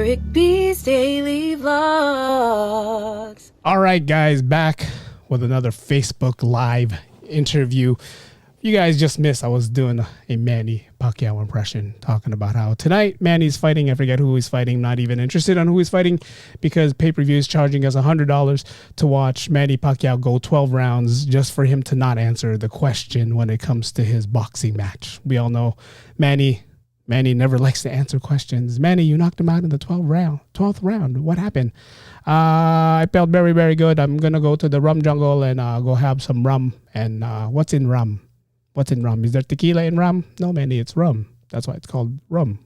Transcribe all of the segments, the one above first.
Eric B's Daily Vlogs. All right, guys, back with another Facebook Live interview. You guys just missed, I was doing a Manny Pacquiao impression, talking about how tonight Manny's fighting. I forget who he's fighting. Not even interested on who he's fighting because pay-per-view is charging us $100 to watch Manny Pacquiao go 12 rounds just for him to not answer the question when it comes to his boxing match. We all know Manny never likes to answer questions. Manny, you knocked him out in the 12th round. What happened? I felt very, very good. I'm going to go to the rum jungle and go have some rum. And what's in rum? What's in rum? Is there tequila in rum? No, Manny, it's rum. That's why it's called rum.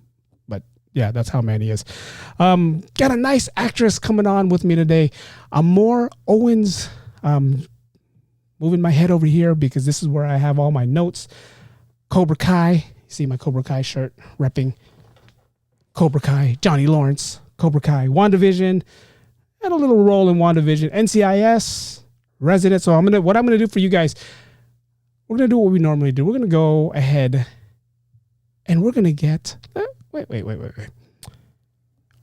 But yeah, that's how Manny is. Got a nice actress coming on with me today. Amor Owens. Moving my head over here because this is where I have all my notes. Cobra Kai. See my Cobra Kai shirt, repping Cobra Kai, Johnny Lawrence, Cobra Kai, WandaVision, had a little role in WandaVision, NCIS, Resident. So what I'm gonna do for you guys, we're gonna do what we normally do. We're gonna go ahead and we're gonna get wait.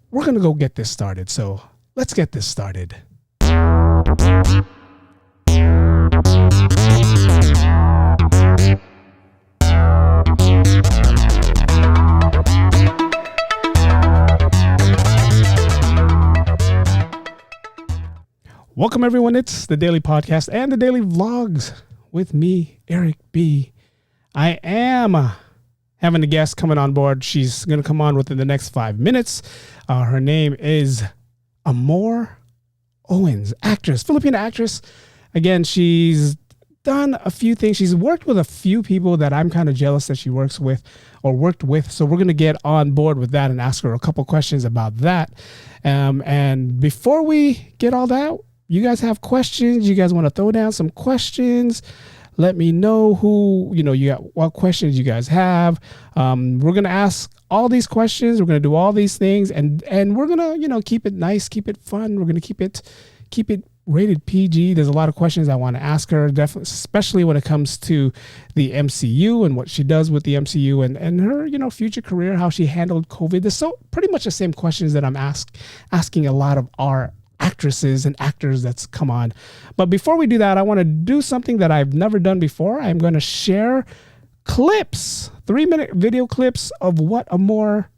We're gonna go get this started. So let's get this started. Welcome, everyone. It's the Daily Podcast and the Daily Vlogs with me, Eric B. I am having a guest coming on board. She's going to come on within the next 5 minutes. Her name is Amor Owens, actress, Filipino actress. Again, she's done a few things. She's worked with a few people that I'm kind of jealous that she works with or worked with. So we're going to get on board with that and ask her a couple questions about that. And before we get all that, you guys have questions, you guys want to throw down some questions, let me know what questions you guys have. We're going to ask all these questions. We're going to do all these things and we're going to, keep it nice, keep it fun. We're going to keep it rated PG. There's a lot of questions I want to ask her, definitely, especially when it comes to the MCU and what she does with the MCU and her, future career, how she handled COVID. There's pretty much the same questions that I'm asking a lot of our actresses and actors that's come on. But before we do that, I want to do something that I've never done before. I'm going to share clips, 3-minute video clips of what Amor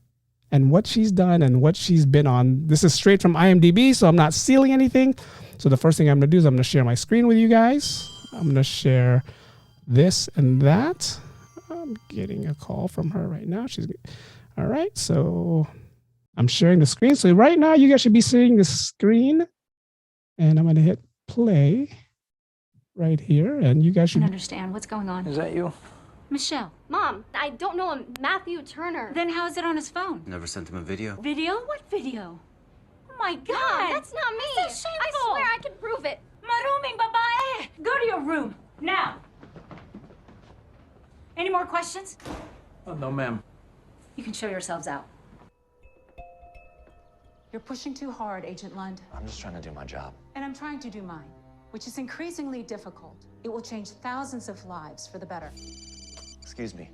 and what she's done and what she's been on. This is straight from IMDb, so I'm not stealing anything. So the first thing I'm going to do is I'm going to share my screen with you guys. I'm going to share this and that. I'm getting a call from her right now. All right, so I'm sharing the screen. So right now you guys should be seeing the screen and I'm going to hit play right here and you guys should understand what's going on. Is that you? Michelle. Mom, I don't know a Matthew Turner. Then how is it on his phone? Never sent him a video. Video? What video? Oh my God. Mom, that's not me. That's shameful. I swear I can prove it. Maruming babae. Go to your room now. Any more questions? Oh, no, ma'am. You can show yourselves out. You're pushing too hard, Agent Lund. I'm just trying to do my job. And I'm trying to do mine, which is increasingly difficult. It will change thousands of lives for the better. Excuse me.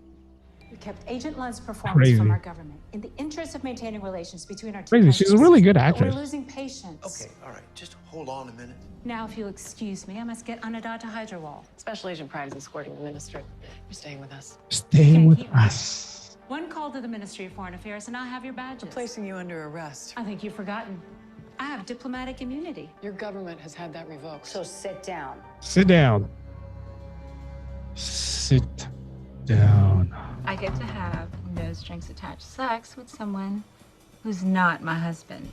We kept Agent Lund's performance from our government in the interest of maintaining relations between our two countries. She's a really good But actress. we're losing patience. Okay, all right. Just hold on a minute. Now, if you'll excuse me, I must get Anada to Hyderwall. Special Agent Pride is escorting the minister. You're staying with us. Staying with us. One call to the Ministry of Foreign Affairs, and I'll have your badges. We're placing you under arrest. I think you've forgotten. I have diplomatic immunity. Your government has had that revoked. So sit down. Sit down. Sit down. I get to have no strings attached sex with someone who's not my husband.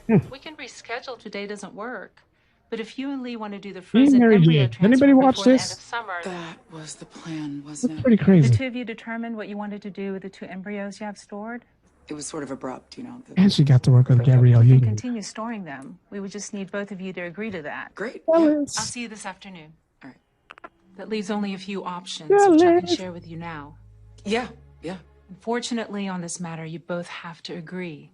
We can reschedule. Today doesn't work. But if you and Lee want to do the frozen Mary embryo Jane. transfer Anybody watch before the end this? of summer, That was the plan, wasn't That's it? pretty the crazy. two of you determined what you wanted to do with the 2 embryos you have stored. It was sort of abrupt, you know. And she got to work with Gabrielle We can Union. continue storing them. We would just need both of you to agree to that. Great. I'll see you this afternoon. All right. That leaves only a few options, which I can share with you now. Yeah. Unfortunately, on this matter, you both have to agree.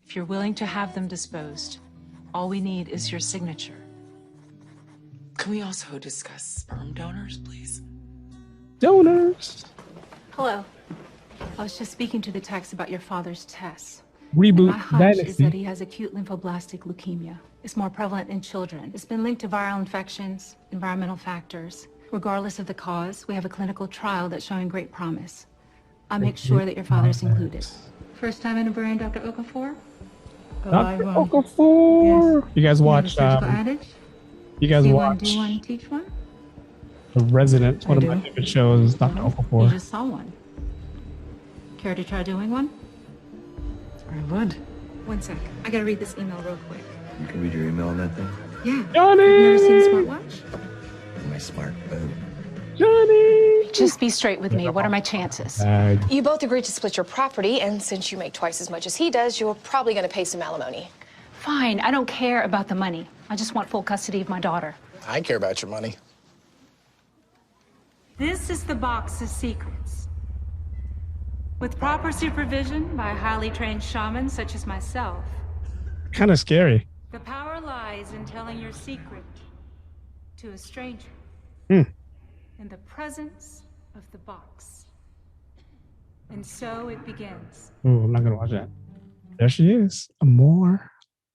If you're willing to have them disposed, all we need is your signature. Can we also discuss sperm donors, please? Donors. Hello. I was just speaking to the techs about your father's tests. Reboot My hunch is Dynasty. that he has acute lymphoblastic leukemia. It's more prevalent in children. It's been linked to viral infections, environmental factors. Regardless of the cause, we have a clinical trial that's showing great promise. I'll make sure that your father's included. First time in a brain, Dr. Okafor? Dr. Okafor. You guys watched you guys watch Do one, teach one? The Resident, one of my do. favorite shows, Dr. You Okafor. just saw one. Care to try doing one? I would. 1 sec. I gotta read this email real quick. You can read your email on that thing? Yeah. Johnny! Never seen a smartwatch? My smart phone. Johnny! Just be straight with me. What are my chances? You both agreed to split your property, and since you make twice as much as he does, you're probably going to pay some alimony. Fine. I don't care about the money. I just want full custody of my daughter. I care about your money. This is the box of secrets. With proper supervision by a highly trained shaman such as myself, Kind of scary. the power lies in telling your secret to a stranger in the presence of the box. And so it begins. Ooh, I'm not gonna watch that. There she is, Amor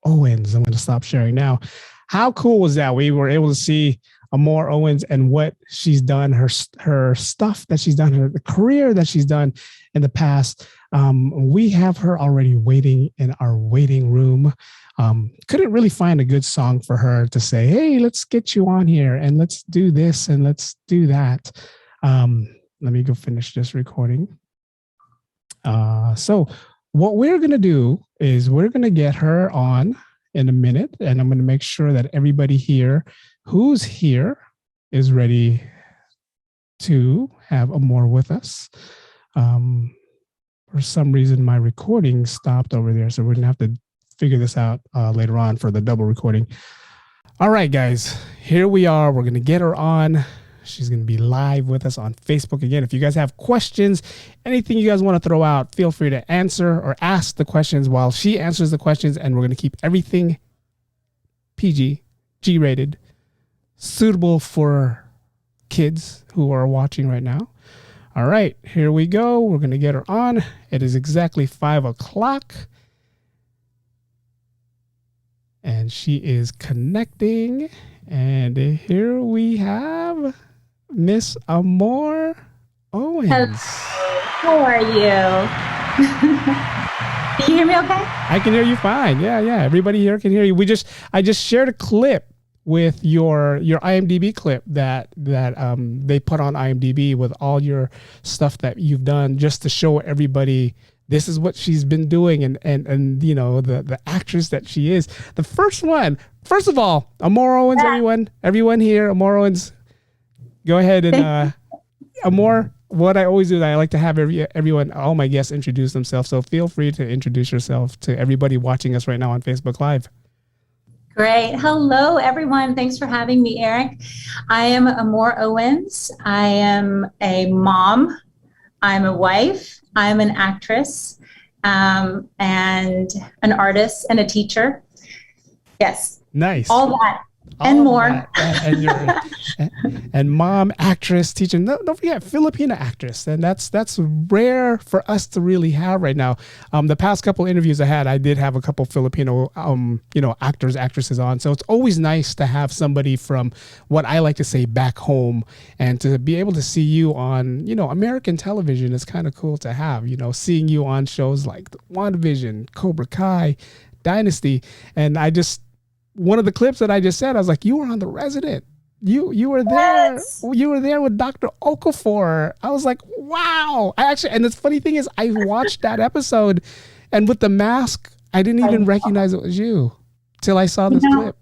Owens. I'm gonna stop sharing now. How cool was that? We were able to see Amor Owens and what she's done, her stuff that she's done, the career that she's done in the past. We have her already waiting in our waiting room. Couldn't really find a good song for her to say, hey, let's get you on here and let's do this and let's do that. Let me go finish this recording. So what we're going to do is we're going to get her on in a minute, and I'm going to make sure that everybody here who's here is ready to have Amor with us. For some reason, my recording stopped over there, so we're going to have to figure this out later on for the double recording. All right, guys, here we are. We're going to get her on. She's going to be live with us on Facebook. Again, if you guys have questions, anything you guys want to throw out, feel free to answer or ask the questions while she answers the questions. And we're going to keep everything PG, G-rated, suitable for kids who are watching right now. All right, here we go. We're going to get her on. It is exactly 5 o'clock. And she is connecting. And here we have Miss Amor Owens. How are you? Can you hear me okay? I can hear you fine. Yeah. Everybody here can hear you. I just shared a clip with your IMDb clip that they put on IMDb with all your stuff that you've done, just to show everybody this is what she's been doing and you know the actress that she is. The first of all, Amor Owens, everyone here, Amor Owens, go ahead and Amor. What I always do is I like to have everyone, all my guests, introduce themselves. So feel free to introduce yourself to everybody watching us right now on Facebook Live. Great. Hello, everyone. Thanks for having me, Eric. I am Amor Owens. I am a mom. I'm a wife. I'm an actress, and an artist and a teacher. Yes. Nice. All that and more. And you're and mom, actress, teacher. No, don't forget Filipino actress, and that's rare for us to really have right now. The past couple interviews I had, I did have a couple Filipino actors, actresses on. So it's always nice to have somebody from what I like to say back home, and to be able to see you on American television is kind of cool to have. Seeing you on shows like WandaVision, Cobra Kai, Dynasty, and one of the clips that I just said, I was like, you were on The Resident. You were there. Yes. You were there with Dr. Okafor. I was like, wow. And the funny thing is, I watched that episode, and with the mask, I didn't even recognize it was you till I saw this clip.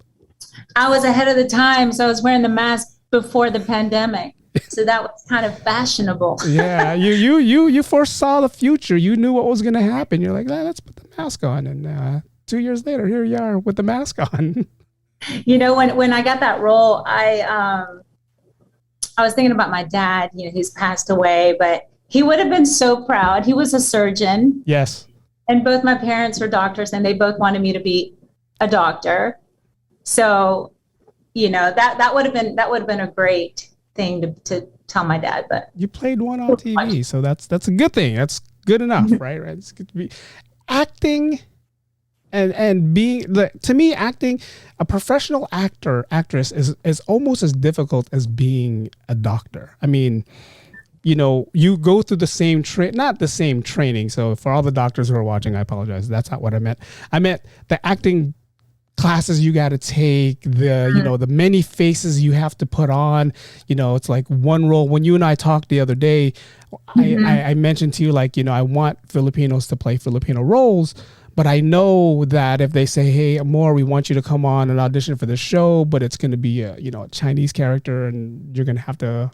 I was ahead of the time, so I was wearing the mask before the pandemic. So that was kind of fashionable. Yeah, you foresaw the future. You knew what was going to happen. You're like, let's put the mask on, and 2 years later, here you are with the mask on. When I got that role, I was thinking about my dad. He's passed away, but he would have been so proud. He was a surgeon. Yes. And both my parents were doctors, and they both wanted me to be a doctor. So, that would have been a great thing to tell my dad. But you played one on TV, so that's a good thing. That's good enough, right? It's good to be. acting and being to me, acting, a professional actress is almost as difficult as being a doctor. I mean, you go through the same not the same training. So for all the doctors who are watching, I apologize. That's not what I meant. I meant the acting classes you got to take, the many faces you have to put on. It's like one role. When you and I talked the other day, I mentioned to you, like, I want Filipinos to play Filipino roles, but I know that if they say, hey, Amor, we want you to come on and audition for the show, but it's going to be a Chinese character, and you're going to have to,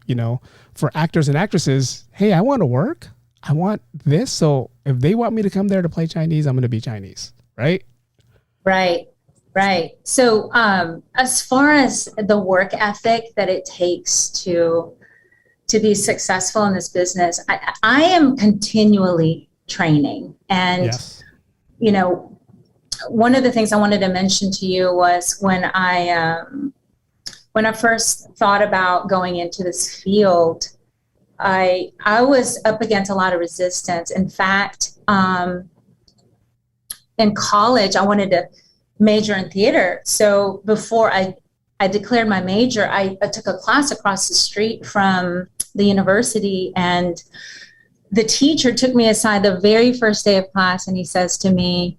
for actors and actresses, hey, I want to work. I want this. So if they want me to come there to play Chinese, I'm going to be Chinese. Right. So as far as the work ethic that it takes to be successful in this business, I am continually training. And, yes. One of the things I wanted to mention to you was when I first thought about going into this field, I was up against a lot of resistance. In fact, in college, I wanted to major in theater. So before I declared my major, I took a class across the street from the university, and the teacher took me aside the very first day of class, and he says to me,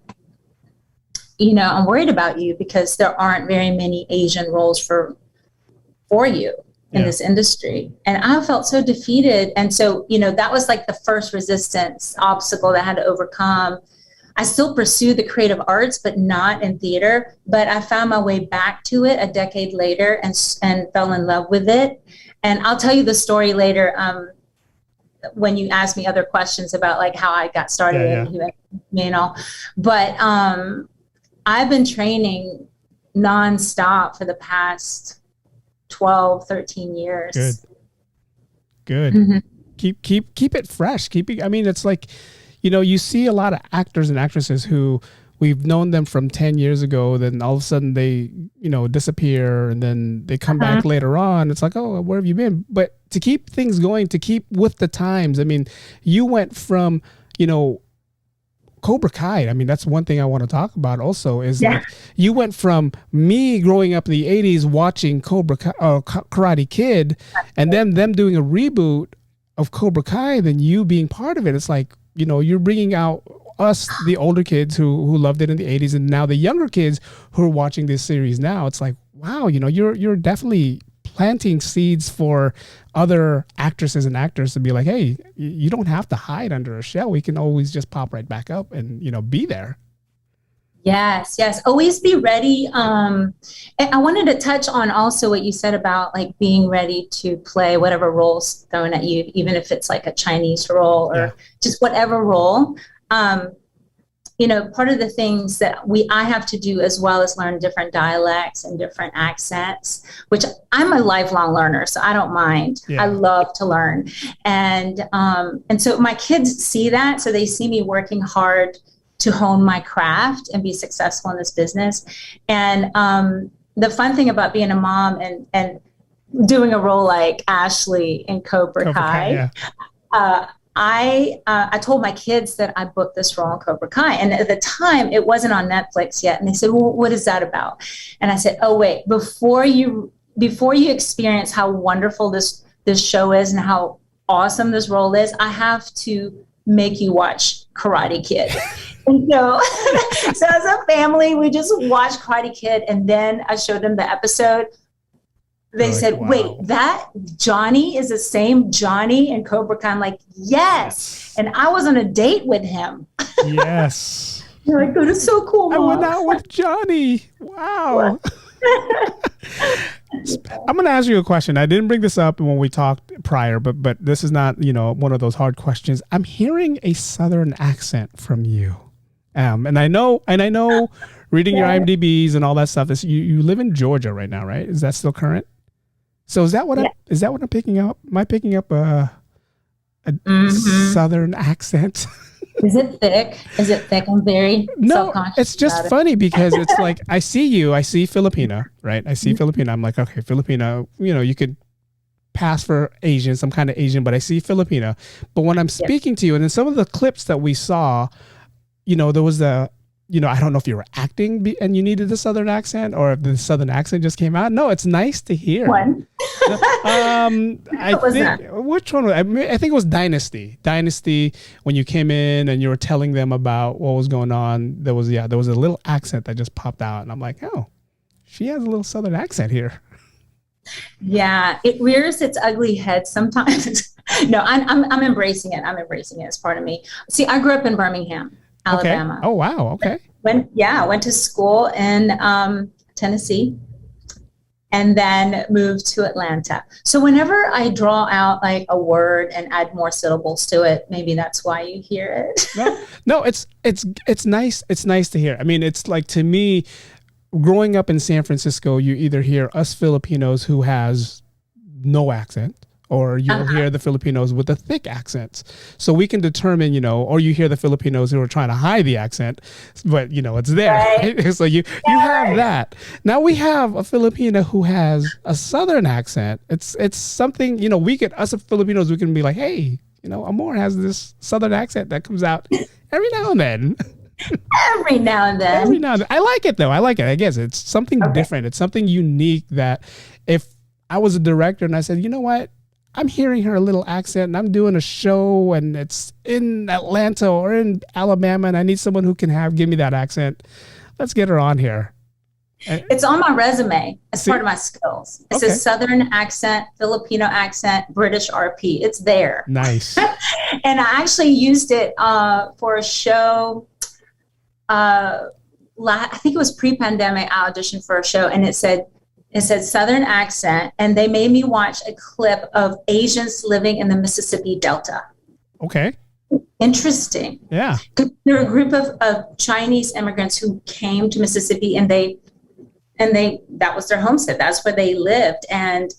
I'm worried about you because there aren't very many Asian roles for you in this industry. And I felt so defeated. And so, that was like the first resistance obstacle that I had to overcome. I still pursued the creative arts, but not in theater. But I found my way back to it a decade later and fell in love with it. And I'll tell you the story later when you ask me other questions about like how I got started and all. But I've been training nonstop for the past 12, 13 years. Good. Mm-hmm. Keep it fresh. It's like, you see a lot of actors and actresses who we've known them from 10 years ago, then all of a sudden they, disappear, and then they come back later on. It's like, oh, where have you been? But to keep things going, to keep with the times, you went from, Cobra Kai. That's one thing I want to talk about also is like you went from me growing up in the 80s watching Cobra Kai, Karate Kid, and then them doing a reboot of Cobra Kai, then you being part of it. It's like, you're bringing out us, the older kids who loved it in the 80s, and now the younger kids who are watching this series now. It's like, wow, you're definitely planting seeds for other actresses and actors to be like, hey, you don't have to hide under a shell. We can always just pop right back up and, be there. Yes. Always be ready. And I wanted to touch on also what you said about like being ready to play whatever role's thrown at you, even if it's like a Chinese role or just whatever role. Part of the things that I have to do as well is learn different dialects and different accents, which I'm a lifelong learner, so I don't mind. I love to learn. And so my kids see that, so they see me working hard to hone my craft and be successful in this business. And the fun thing about being a mom and doing a role like Ashley in Cobra Kai, I told my kids that I booked this role in Cobra Kai. And at the time, it wasn't on Netflix yet. And they said, well, what is that about? And I said, oh, wait, before you experience how wonderful this show is and how awesome this role is, I have to make you watch Karate Kid. And so as a family, we just watched Karate Kid. And then I showed them the episode. They said, wow. Wait, that Johnny is the same Johnny in Cobra Kai? I'm like, yes. And I was on a date with him. Yes. You're like, that is so cool, Mom. I went out with Johnny. Wow. I'm going to ask you a question. I didn't bring this up when we talked prior, but this is not, one of those hard questions. I'm hearing a Southern accent from you. And I know reading your IMDb's and all that stuff, you live in Georgia right now, right? Is that still current? So is that what I'm picking up? Am I picking up a Southern accent? Is it thick? I'm very self-conscious. It's just funny because it's like, I see Filipino, right? I see Filipino. I'm like, okay, Filipino, you could pass for Asian, some kind of Asian, but I see Filipino. But when I'm speaking to you, and in some of the clips that we saw, there was I don't know if you were acting and you needed the Southern accent or if the Southern accent just came out. No, it's nice to hear. One. I think which one? I think it was Dynasty. Dynasty, when you came in and you were telling them about what was going on, there was a little accent that just popped out, and I'm like, oh, she has a little Southern accent here. Yeah, it rears its ugly head sometimes. No, I'm embracing it. I'm embracing it as part of me. See, I grew up in Birmingham, Alabama. Okay. Oh, wow. Okay. I went to school in Tennessee and then moved to Atlanta. So whenever I draw out like a word and add more syllables to it, maybe that's why you hear it. No, it's nice. It's nice to hear. I mean, it's like, to me, growing up in San Francisco, you either hear us Filipinos who has no accent, or you'll hear the Filipinos with the thick accents. So we can determine, or you hear the Filipinos who are trying to hide the accent, but it's there. Right? So you have that. Now we have a Filipino who has a Southern accent. It's something, us Filipinos, we can be like, hey, Amor has this Southern accent that comes out every now and then. Every now and then. I like it though. I like it. I guess it's something different. It's something unique that if I was a director and I said, you know what? I'm hearing her little accent and I'm doing a show and it's in Atlanta or in Alabama and I need someone who can give me that accent. Let's get her on here. It's on my resume as part of my skills. It says Southern accent, Filipino accent, British RP. It's there. Nice. And I actually used it for a show. I think it was pre-pandemic. I auditioned for a show and it said Southern accent, and they made me watch a clip of Asians living in the Mississippi Delta. Okay. Interesting. Yeah. There were a group of Chinese immigrants who came to Mississippi, and they that was their homestead. That's where they lived. And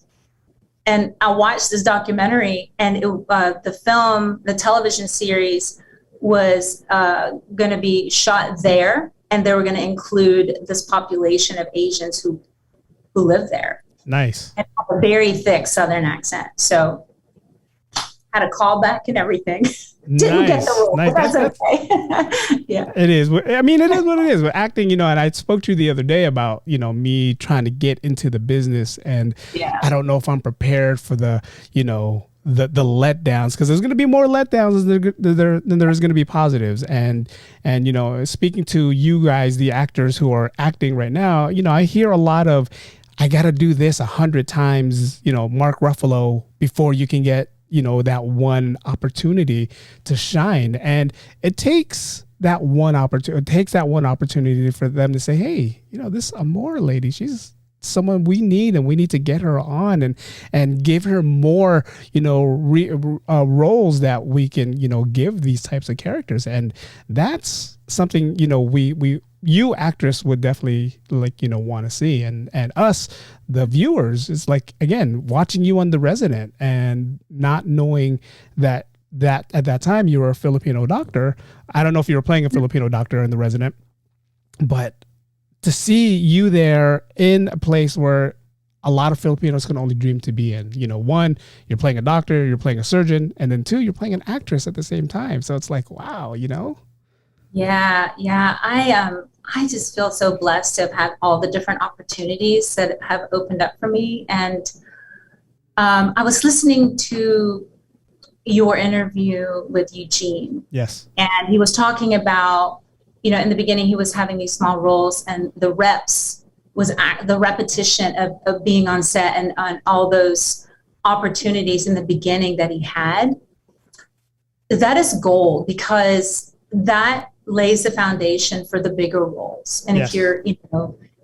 I watched this documentary, and the television series was going to be shot there, and they were going to include this population of Asians who live there. Nice. And have a very thick Southern accent. So had a callback and everything. Didn't get the role, but that's okay. Yeah. It is. I mean, it is what it is. With acting, and I spoke to you the other day about, me trying to get into the business, and I don't know if I'm prepared for the letdowns, because there's going to be more letdowns than there's going to be positives. And speaking to you guys, the actors who are acting right now, I hear a lot of, I got to do this 100 times, Mark Ruffalo, before you can get, that one opportunity to shine. And it takes that one opportunity for them to say, hey, this Amor lady, she's someone we need, and we need to get her on and give her more, roles that we can, give these types of characters. And that's something, you actress would definitely want to see. And us, the viewers, is like, again, watching you on The Resident and not knowing that at that time you were a Filipino doctor. I don't know if you were playing a Filipino doctor in The Resident, but to see you there in a place where a lot of Filipinos can only dream to be in, one, you're playing a doctor, you're playing a surgeon, and then two, you're playing an actress at the same time. So it's like, wow, Yeah. I just feel so blessed to have had all the different opportunities that have opened up for me. And I was listening to your interview with Eugene. Yes. And he was talking about, in the beginning, he was having these small roles, and the reps was the repetition of being on set and on all those opportunities in the beginning that he had. That is gold, because that lays the foundation for the bigger roles. And yes.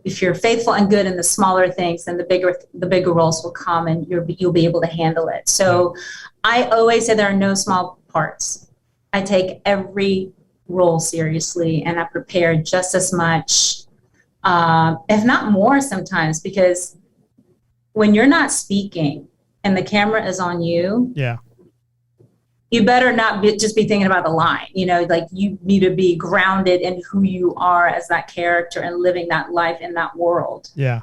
if you're faithful and good in the smaller things, then the bigger roles will come, and you'll be able to handle it. So I always say there are no small parts. I take every role seriously, and I prepare just as much, if not more sometimes, because when you're not speaking and the camera is on you, you better not just be thinking about the line. Like, you need to be grounded in who you are as that character and living that life in that world. Yeah.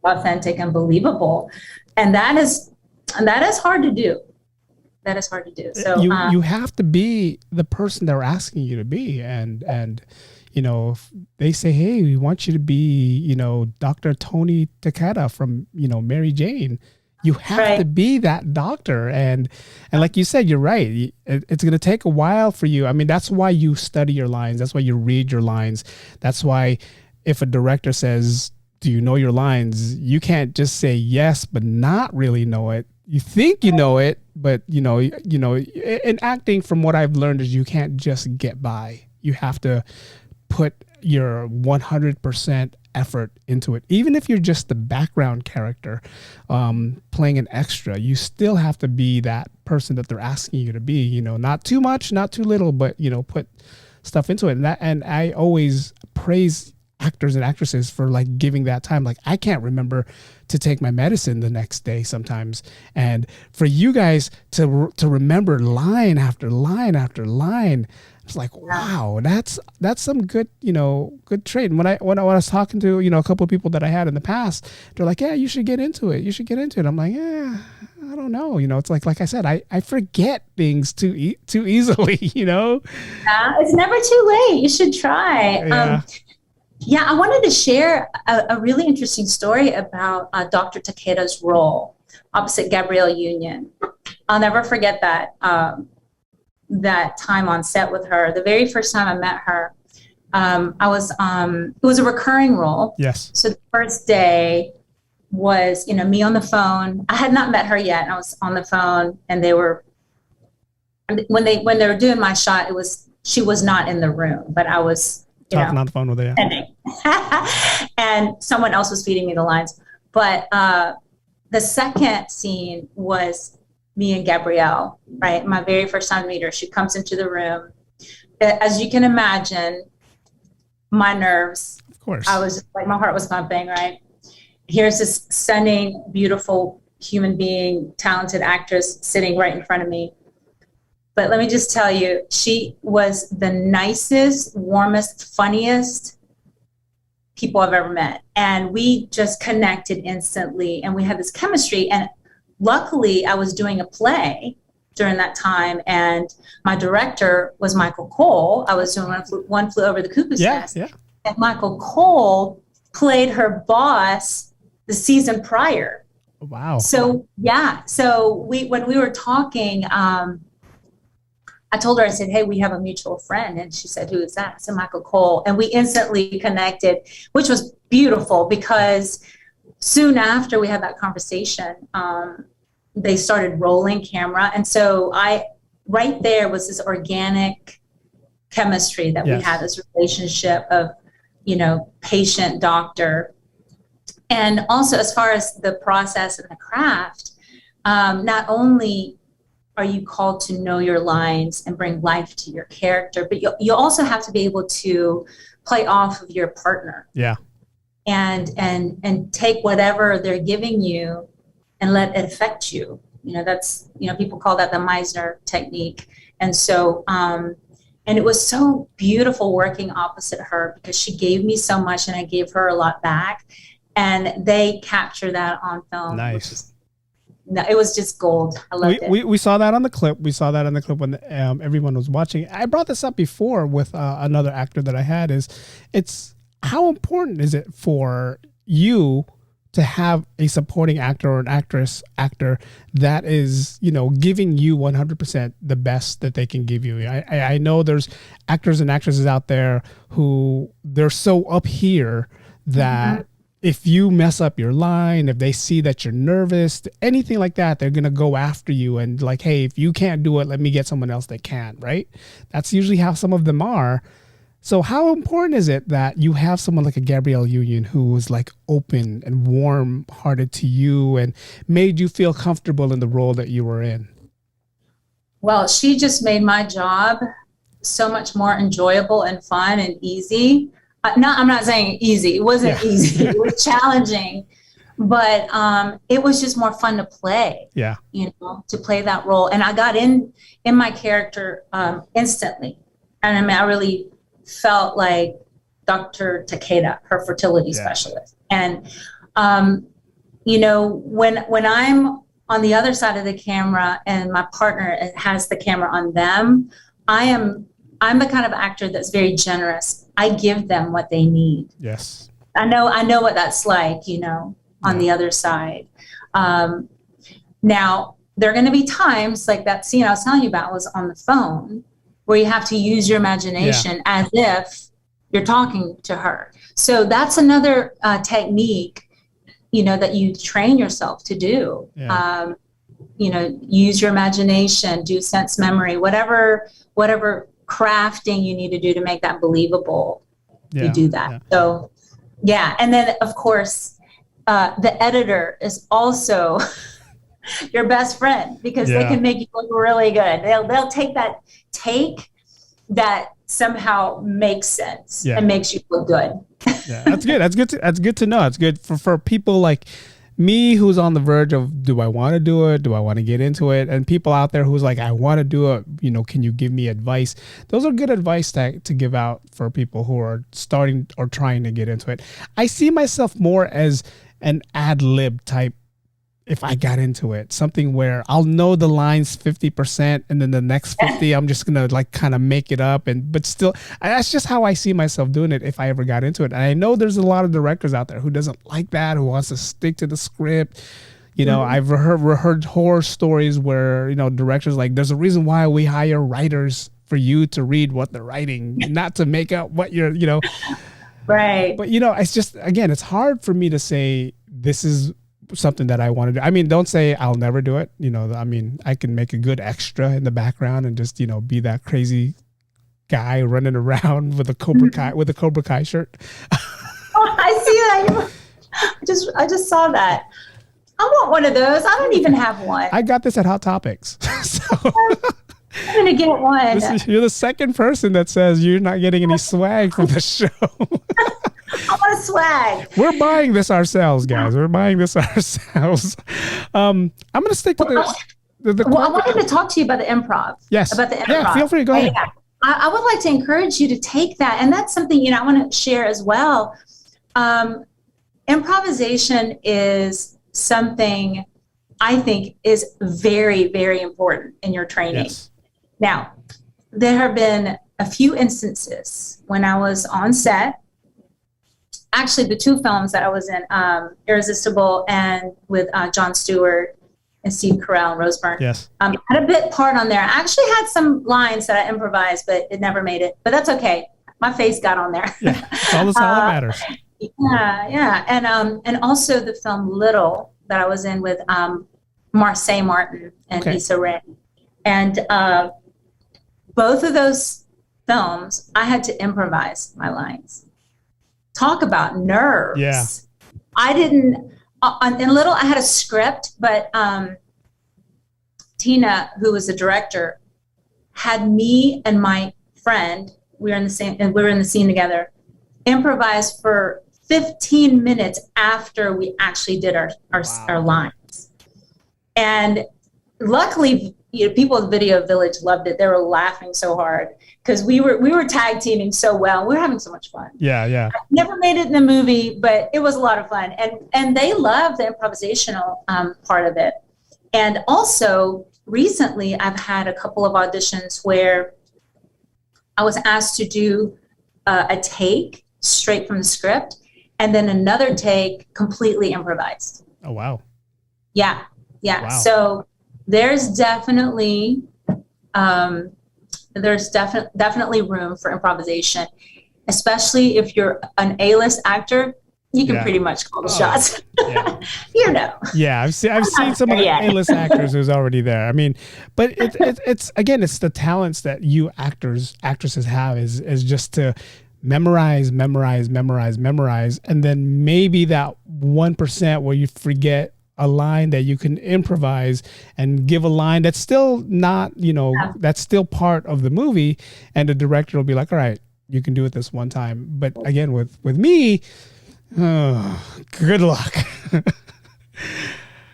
Authentic and believable. And that is hard to do. That is hard to do. So you have to be the person they're asking you to be. And you know, if they say, hey, we want you to be, you know, Dr. Tony Takeda from, you know, Mary Jane. You have to be that doctor. And like you said, you're right. It's going to take a while for you. I mean, that's why you study your lines. That's why you read your lines. That's why if a director says, do you know your lines? You can't just say yes, but not really know it. You think you know it, but you know, in acting, from what I've learned, is you can't just get by. You have to put your 100% effort into it. Even if you're just the background character, playing an extra, you still have to be that person that they're asking you to be, you know, not too much, not too little, but, you know, put stuff into it. And I always praise actors and actresses for like giving that time. Like, I can't remember to take my medicine the next day sometimes. And for you guys to remember line after line after line, it's like, wow, that's some good, you know, good trade. And when I was talking to, you know, a couple of people that I had in the past, they're like, yeah, you should get into it. You should get into it. I'm like, yeah, I don't know. You know, it's like I said, I forget things too easily, you know? It's never too late. You should try. Yeah. I wanted to share a really interesting story about Dr. Takeda's role opposite Gabrielle Union. I'll never forget that. That time on set with her. The very first time I met her, it was a recurring role. Yes. So the first day was, you know, me on the phone. I had not met her yet. I was on the phone, and when they were doing my shot, she was not in the room, but I was talking on the phone with her. And someone else was feeding me the lines. But the second scene was me and Gabrielle, right? My very first time to meet her. She comes into the room. As you can imagine, my nerves. Of course. I was like, my heart was pumping, right? Here's this stunning, beautiful human being, talented actress sitting right in front of me. But let me just tell you, she was the nicest, warmest, funniest people I've ever met. And we just connected instantly, and we had this chemistry. And luckily, I was doing a play during that time, and my director was Michael Cole. I was doing One Flew Over the Cuckoo's Nest. Yeah. And Michael Cole played her boss the season prior. Wow. So, yeah. So when we were talking, I told her, I said, hey, we have a mutual friend. And she said, who is that? I said, Michael Cole. And we instantly connected, which was beautiful, because soon after we had that conversation, they started rolling camera. And so right there was this organic chemistry that we had, this relationship of, you know, patient doctor. And also, as far as the process and the craft, not only are you called to know your lines and bring life to your character, but you also have to be able to play off of your partner. Yeah. And take whatever they're giving you and let it affect you. You know, that's, you know, people call that the Meisner technique. And so, and it was so beautiful working opposite her, because she gave me so much and I gave her a lot back, and they capture that on film. Nice. It was just gold. I loved it. We saw that on the clip. We saw that on the clip when everyone was watching. I brought this up before with another actor that I had. It's how important is it for you to have a supporting actor or an actor that is, you know, giving you 100% the best that they can give you. I know there's actors and actresses out there who they're so up here that if you mess up your line, if they see that you're nervous, anything like that, they're going to go after you and like, hey, if you can't do it, let me get someone else that can, right? That's usually how some of them are. So how important is it that you have someone like a Gabrielle Union who was like open and warm-hearted to you and made you feel comfortable in the role that you were in? Well, she just made my job so much more enjoyable and fun and easy. I'm not saying easy. It wasn't easy. It was challenging, but it was just more fun to play. Yeah, you know, to play that role, and I got in my character instantly, and I mean, I really felt like Dr. Takeda, her fertility specialist, and you know, when I'm on the other side of the camera and my partner has the camera on them, I'm the kind of actor that's very generous. I give them what they need. Yes. I know what that's like, on the other side. Now, there are going to be times like that scene I was telling you about was on the phone where you have to use your imagination as if you're talking to her. So that's another technique, that you train yourself to do. Yeah. Use your imagination, do sense memory, whatever crafting you need to do to make that believable. You do that. Yeah. So, and then of course, the editor is also your best friend because they can make you look really good. They'll take that that somehow makes sense and makes you look good. Yeah, that's good. That's good to know. It's good for people like me who's on the verge of, do I want to do it? Do I want to get into it? And people out there who's like, I want to do it. Can you give me advice? Those are good advice to give out for people who are starting or trying to get into it. I see myself more as an ad lib type. If I got into it, something where I'll know the lines 50% and then the next 50, I'm just going to kind of make it up. But still, that's just how I see myself doing it if I ever got into it. And I know there's a lot of directors out there who doesn't like that, who wants to stick to the script. I've heard horror stories where, directors there's a reason why we hire writers for you to read what they're writing, not to make up what you're, Right. But, it's just, again, it's hard for me to say this is something that I want to do. I mean, don't say I'll never do it. I can make a good extra in the background and just, be that crazy guy running around with a Cobra Kai shirt. Oh, I see that. I just saw that. I want one of those. I don't even have one. I got this at Hot Topics. So I'm going to get one. You're the second person that says you're not getting any swag from the show. I want a swag. We're buying this ourselves, guys. We're buying this ourselves. I'm going to stick to the I wanted to talk to you about the improv. Yes. About the improv. Yeah, feel free. Go ahead. I would like to encourage you to take that. And that's something, I want to share as well. Improvisation is something I think is very, very important in your training. Yes. Now, there have been a few instances when I was on set. Actually, the two films that I was in, Irresistible and with Jon Stewart and Steve Carell and Rose Byrne. Yes. Had a bit part on there. I actually had some lines that I improvised, but it never made it. But that's okay. My face got on there. Yeah, that's all that matters. Yeah. And also the film Little that I was in with Marseille Martin and Issa Rae. And both of those films, I had to improvise my lines. Talk about nerves. Yeah. I didn't, in Little, I had a script, but Tina, who was the director, had me and my friend, we were in the scene together, improvise for 15 minutes after we actually did our lines. And luckily, people at the Video Village loved it. They were laughing so hard because we were tag teaming so well. We were having so much fun. Yeah. I never made it in the movie, but it was a lot of fun. And they loved the improvisational part of it. And also, recently, I've had a couple of auditions where I was asked to do a take straight from the script and then another take completely improvised. Oh, wow. Yeah. Wow. So there's definitely room for improvisation, especially if you're an A-list actor. You can pretty much call the shots. Yeah. Yeah, I've seen some of the A-list actors who's already there. I mean, but it's again, it's the talents that you actresses have is just to memorize, and then maybe that 1% where you forget a line that you can improvise and give a line that's still not, that's still part of the movie, and the director will be like, all right, you can do it this one time. But again, with me, good luck.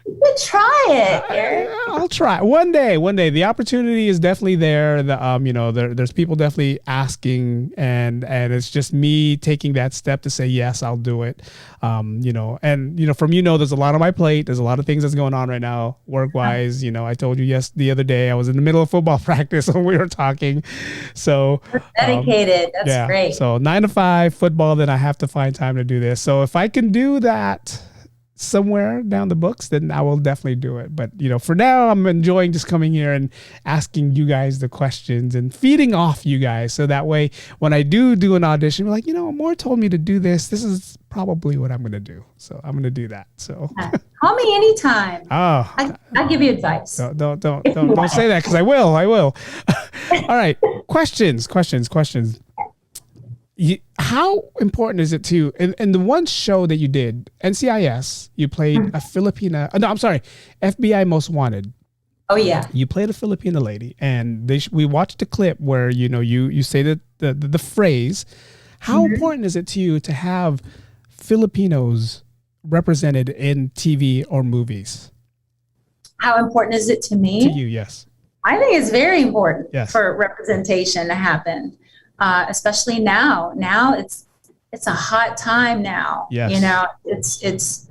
But try it, Eric. I'll try one day. The opportunity is definitely there. There's people definitely asking, and it's just me taking that step to say yes, I'll do it. From there's a lot on my plate. There's a lot of things that's going on right now, work wise. I told you the other day I was in the middle of football practice when we were talking. So dedicated. That's great. So 9 to 5 football. Then I have to find time to do this. So if I can do that somewhere down the books, then I will definitely do it. But for now, I'm enjoying just coming here and asking you guys the questions and feeding off you guys, so that way when I do an audition, we're like, Amor told me to do this is probably what I'm gonna do, so I'm gonna do that. So call me anytime. I'll give you advice. Don't say that, because I will. All right, questions. How important is it to, in the one show that you did, NCIS, you played a Filipina, FBI Most Wanted. Oh yeah. You played a Filipina lady, and we watched a clip where, you say the phrase. How important is it to you to have Filipinos represented in TV or movies? How important is it to me? To you, yes. I think it's very important Yes. for representation to happen. Especially now. Now it's a hot time now. Yes. It's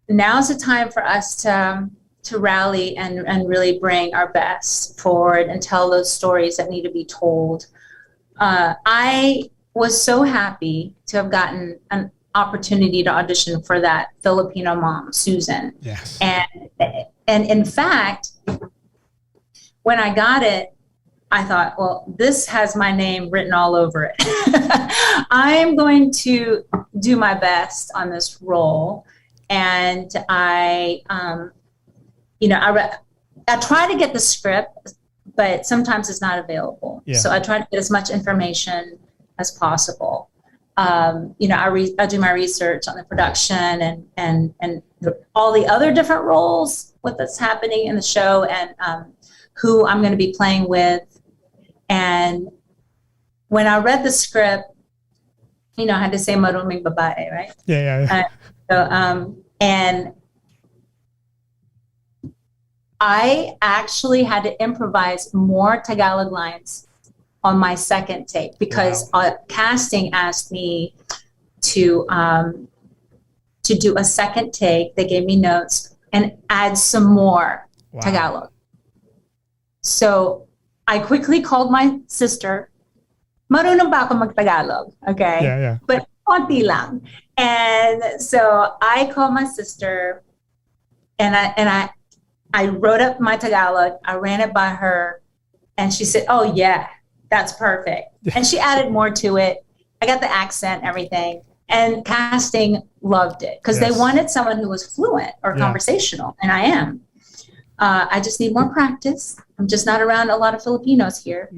now's the time for us to rally and really bring our best forward and tell those stories that need to be told. I was so happy to have gotten an opportunity to audition for that Filipino mom, Susan. Yes. And in fact, when I got it, I thought, well, this has my name written all over it. I'm going to do my best on this role. And I try to get the script, but sometimes it's not available. Yeah. So I try to get as much information as possible. I do my research on the production and all the other different roles, what's happening in the show, and who I'm going to be playing with. And when I read the script, I had to say maruming babae, right? Yeah. And I actually had to improvise more Tagalog lines on my second take, because casting asked me to do a second take. They gave me notes and add some more Tagalog. So I quickly called my sister. Marunong ba ako mag-Tagalog? Okay. Yeah. But konti lang. And so I called my sister, and I wrote up my Tagalog. I ran it by her, and she said, "Oh yeah, that's perfect." And she added more to it. I got the accent, everything, and casting loved it, because they wanted someone who was fluent or conversational, and I am. I just need more practice. I'm just not around a lot of Filipinos here.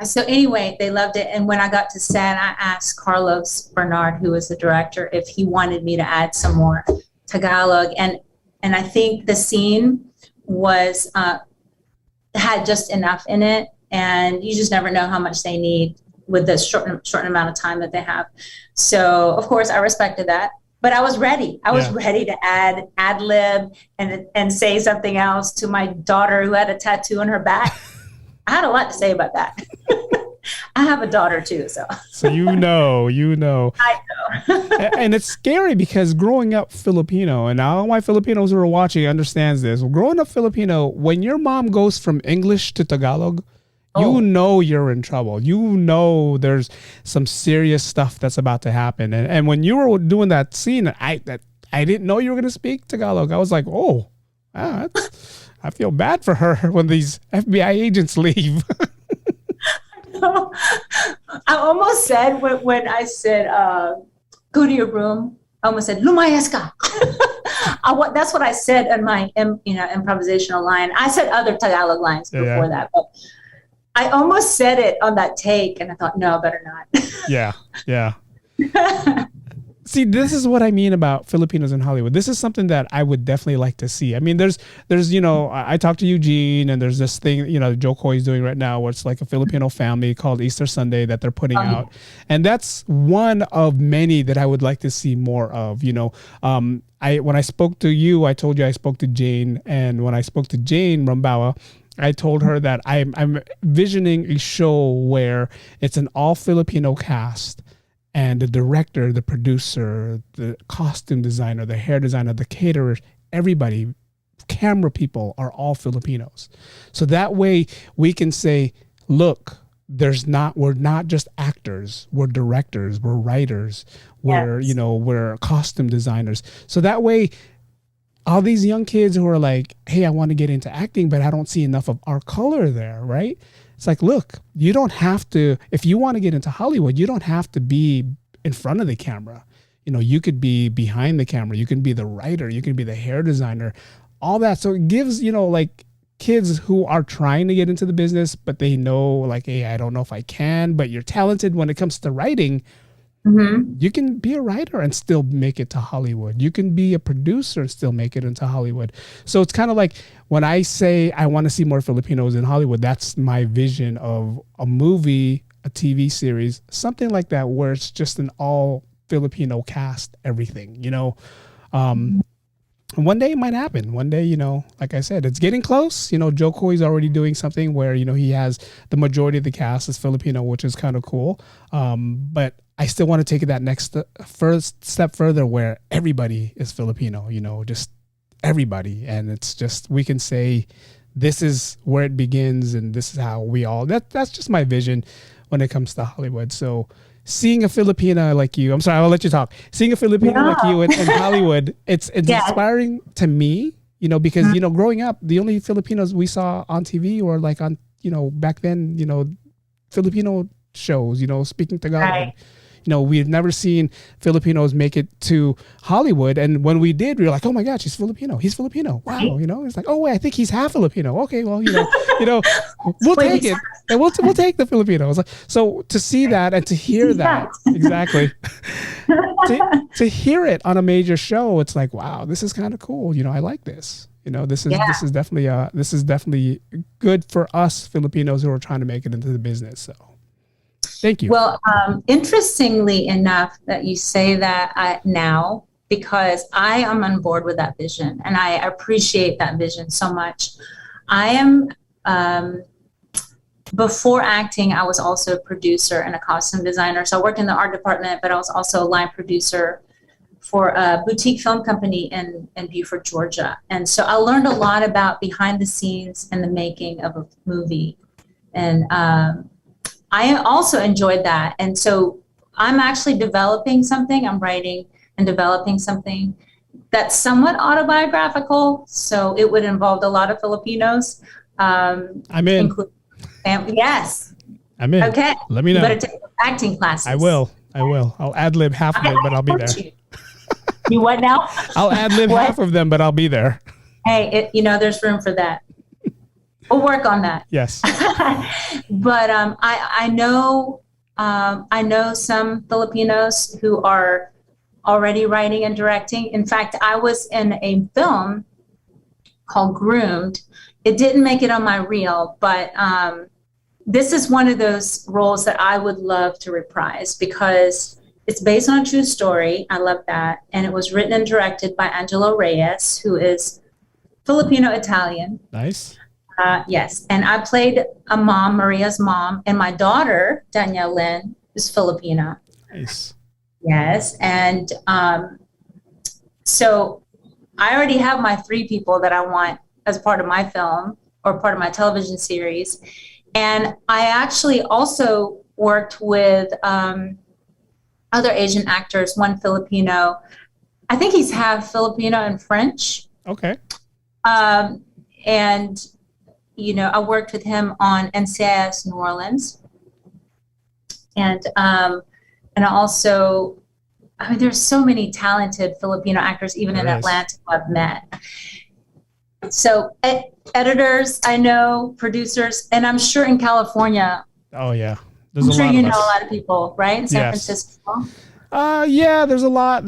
So anyway, they loved it. And when I got to set, I asked Carlos Bernard, who was the director, if he wanted me to add some more Tagalog. And I think the scene had just enough in it. And you just never know how much they need with the short amount of time that they have. So, of course, I respected that. But I was ready. I was ready to add ad-lib and say something else to my daughter who had a tattoo on her back. I had a lot to say about that. I have a daughter too, so. So you know. I know. And it's scary, because growing up Filipino, and all my Filipinos who are watching understands this. Growing up Filipino, when your mom goes from English to Tagalog, you know you're in trouble. You know there's some serious stuff that's about to happen. And when you were doing that scene, I didn't know you were going to speak Tagalog. I was like, I feel bad for her when these FBI agents leave. I almost said, when I said, go to your room, I almost said, lumayas ka. That's what I said in my improvisational line. I said other Tagalog lines before that, but I almost said it on that take, and I thought, no, better not. Yeah. See, this is what I mean about Filipinos in Hollywood. This is something that I would definitely like to see. I mean, there's, I talked to Eugene, and there's this thing, Joe Coy's doing right now, where it's like a Filipino family called Easter Sunday that they're putting out, and that's one of many that I would like to see more of. When I spoke to you, I told you I spoke to Jane, and when I spoke to Jane Rambawa, I told her that I'm visioning a show where it's an all Filipino cast. And the director, the producer, the costume designer, the hair designer, the caterers, everybody, camera people are all Filipinos. So that way we can say, look, we're not just actors, we're directors, we're writers, we're costume designers. So that way, all these young kids who are like, hey, I want to get into acting, but I don't see enough of our color there, right? It's like, look, you don't have to, if you want to get into Hollywood, you don't have to be in front of the camera. You could be behind the camera. You can be the writer. You can be the hair designer, all that. So it gives, like kids who are trying to get into the business, but they know like, hey, I don't know if I can, but you're talented when it comes to writing. Mm-hmm. You can be a writer and still make it to Hollywood. You can be a producer and still make it into Hollywood. So it's kind of like when I say I want to see more Filipinos in Hollywood, that's my vision of a movie, a TV series, something like that, where it's just an all Filipino cast, everything, one day it might happen. One day, like I said, it's getting close. Joe Coy's already doing something where, he has the majority of the cast is Filipino, which is kind of cool. But I still want to take it that first step further where everybody is Filipino, just everybody. And it's just, we can say this is where it begins and this is how we all, that's just my vision when it comes to Hollywood. So seeing a Filipina like you, I'm sorry, I'll let you talk. Seeing a Filipina like you in Hollywood, it's inspiring to me, because, growing up, the only Filipinos we saw on TV or like on, back then, Filipino shows, speaking Tagalog. Right. We've never seen Filipinos make it to Hollywood. And when we did, we were like, oh my God, she's Filipino. He's Filipino. Wow. It's like, oh wait, I think he's half Filipino. Okay, well, we'll take it. And we'll take the Filipinos. So to see that and to hear that, exactly, to hear it on a major show, it's like, wow, this is kind of cool. I like this. This is definitely good for us Filipinos who are trying to make it into the business. So. Thank you. Well, interestingly enough that you say that now, because I am on board with that vision and I appreciate that vision so much. I am, before acting, I was also a producer and a costume designer. So I worked in the art department, but I was also a line producer for a boutique film company in Beaufort, Georgia. And so I learned a lot about behind the scenes and the making of a movie. And, I also enjoyed that. And so I'm actually developing something. I'm writing and developing something that's somewhat autobiographical. So it would involve a lot of Filipinos. I'm in. Yes. I'm in. Okay. Let me know. You better take acting classes. I will. I'll ad-lib half of it, but I'll be there. You what now? I'll ad-lib half of them, but I'll be there. Hey, there's room for that. We'll work on that. Yes. But I know some Filipinos who are already writing and directing. In fact, I was in a film called Groomed. It didn't make it on my reel, but this is one of those roles that I would love to reprise because it's based on a true story. I love that. And it was written and directed by Angelo Reyes, who is Filipino-Italian. Nice. Yes. And I played a mom, Maria's mom, and my daughter, Danielle Lynn, is Filipina. Nice. Yes. And so I already have my 3 people that I want as part of my film or part of my television series. And I actually also worked with other Asian actors, one Filipino. I think he's half Filipino and French. Okay. And I worked with him on NCIS New Orleans. And also, there's so many talented Filipino actors, even in Atlanta, who I've met. So editors, I know, producers, and I'm sure in California. Oh, yeah. I'm sure you know a lot of people, right? In San Francisco. Yeah, there's a lot,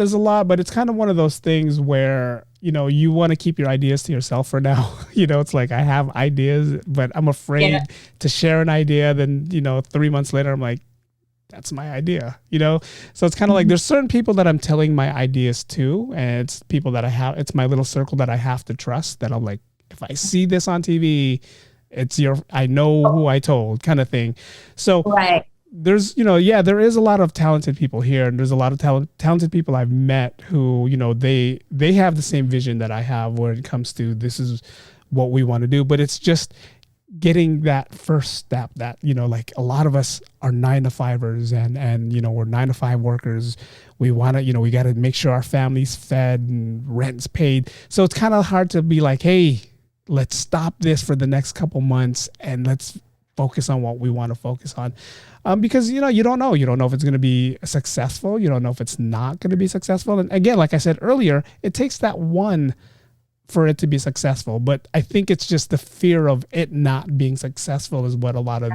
but it's kind of one of those things where, you want to keep your ideas to yourself for now. It's like I have ideas, but I'm afraid to share an idea. Then, 3 months later, I'm like, that's my idea, So it's kind of like there's certain people that I'm telling my ideas to, and it's people that it's my little circle that I have to trust, that I'm like, if I see this on TV, I know who I told, kind of thing. So there's, there is a lot of talented people here, and there's a lot of talented people I've met who, they have the same vision that I have when it comes to this is what we want to do, but it's just getting that first step that, like a lot of us are 9-to-5ers and, we're 9-to-5 workers. We want to, we got to make sure our family's fed and rent's paid. So it's kind of hard to be like, hey, let's stop this for the next couple months and let's focus on what we want to focus on. Because, you don't know if it's going to be successful. You don't know if it's not going to be successful. And again, like I said earlier, it takes that one for it to be successful. But I think it's just the fear of it not being successful is what a lot of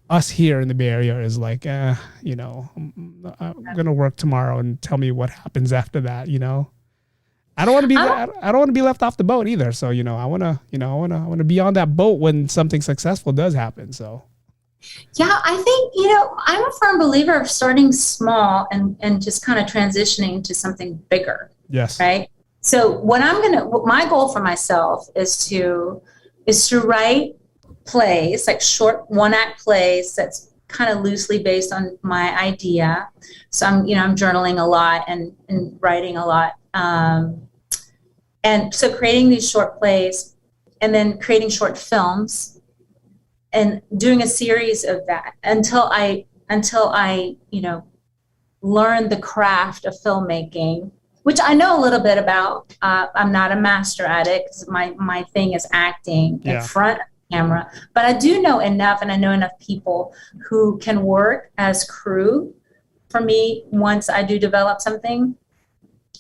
us here in the Bay Area is like, I'm going to work tomorrow and tell me what happens after that, I don't want to be left off the boat either. So, I want to be on that boat when something successful does happen. So. Yeah, I think, I'm a firm believer of starting small and just kind of transitioning to something bigger. Yes. Right. So my goal for myself is to write plays, like short 1-act plays that's kind of loosely based on my idea. So I'm journaling a lot and writing a lot. And so creating these short plays and then creating short films and doing a series of that until I learn the craft of filmmaking, which I know a little bit about. I'm not a master at it because my thing is acting in front of the camera, but I do know enough, and I know enough people who can work as crew for me once I do develop something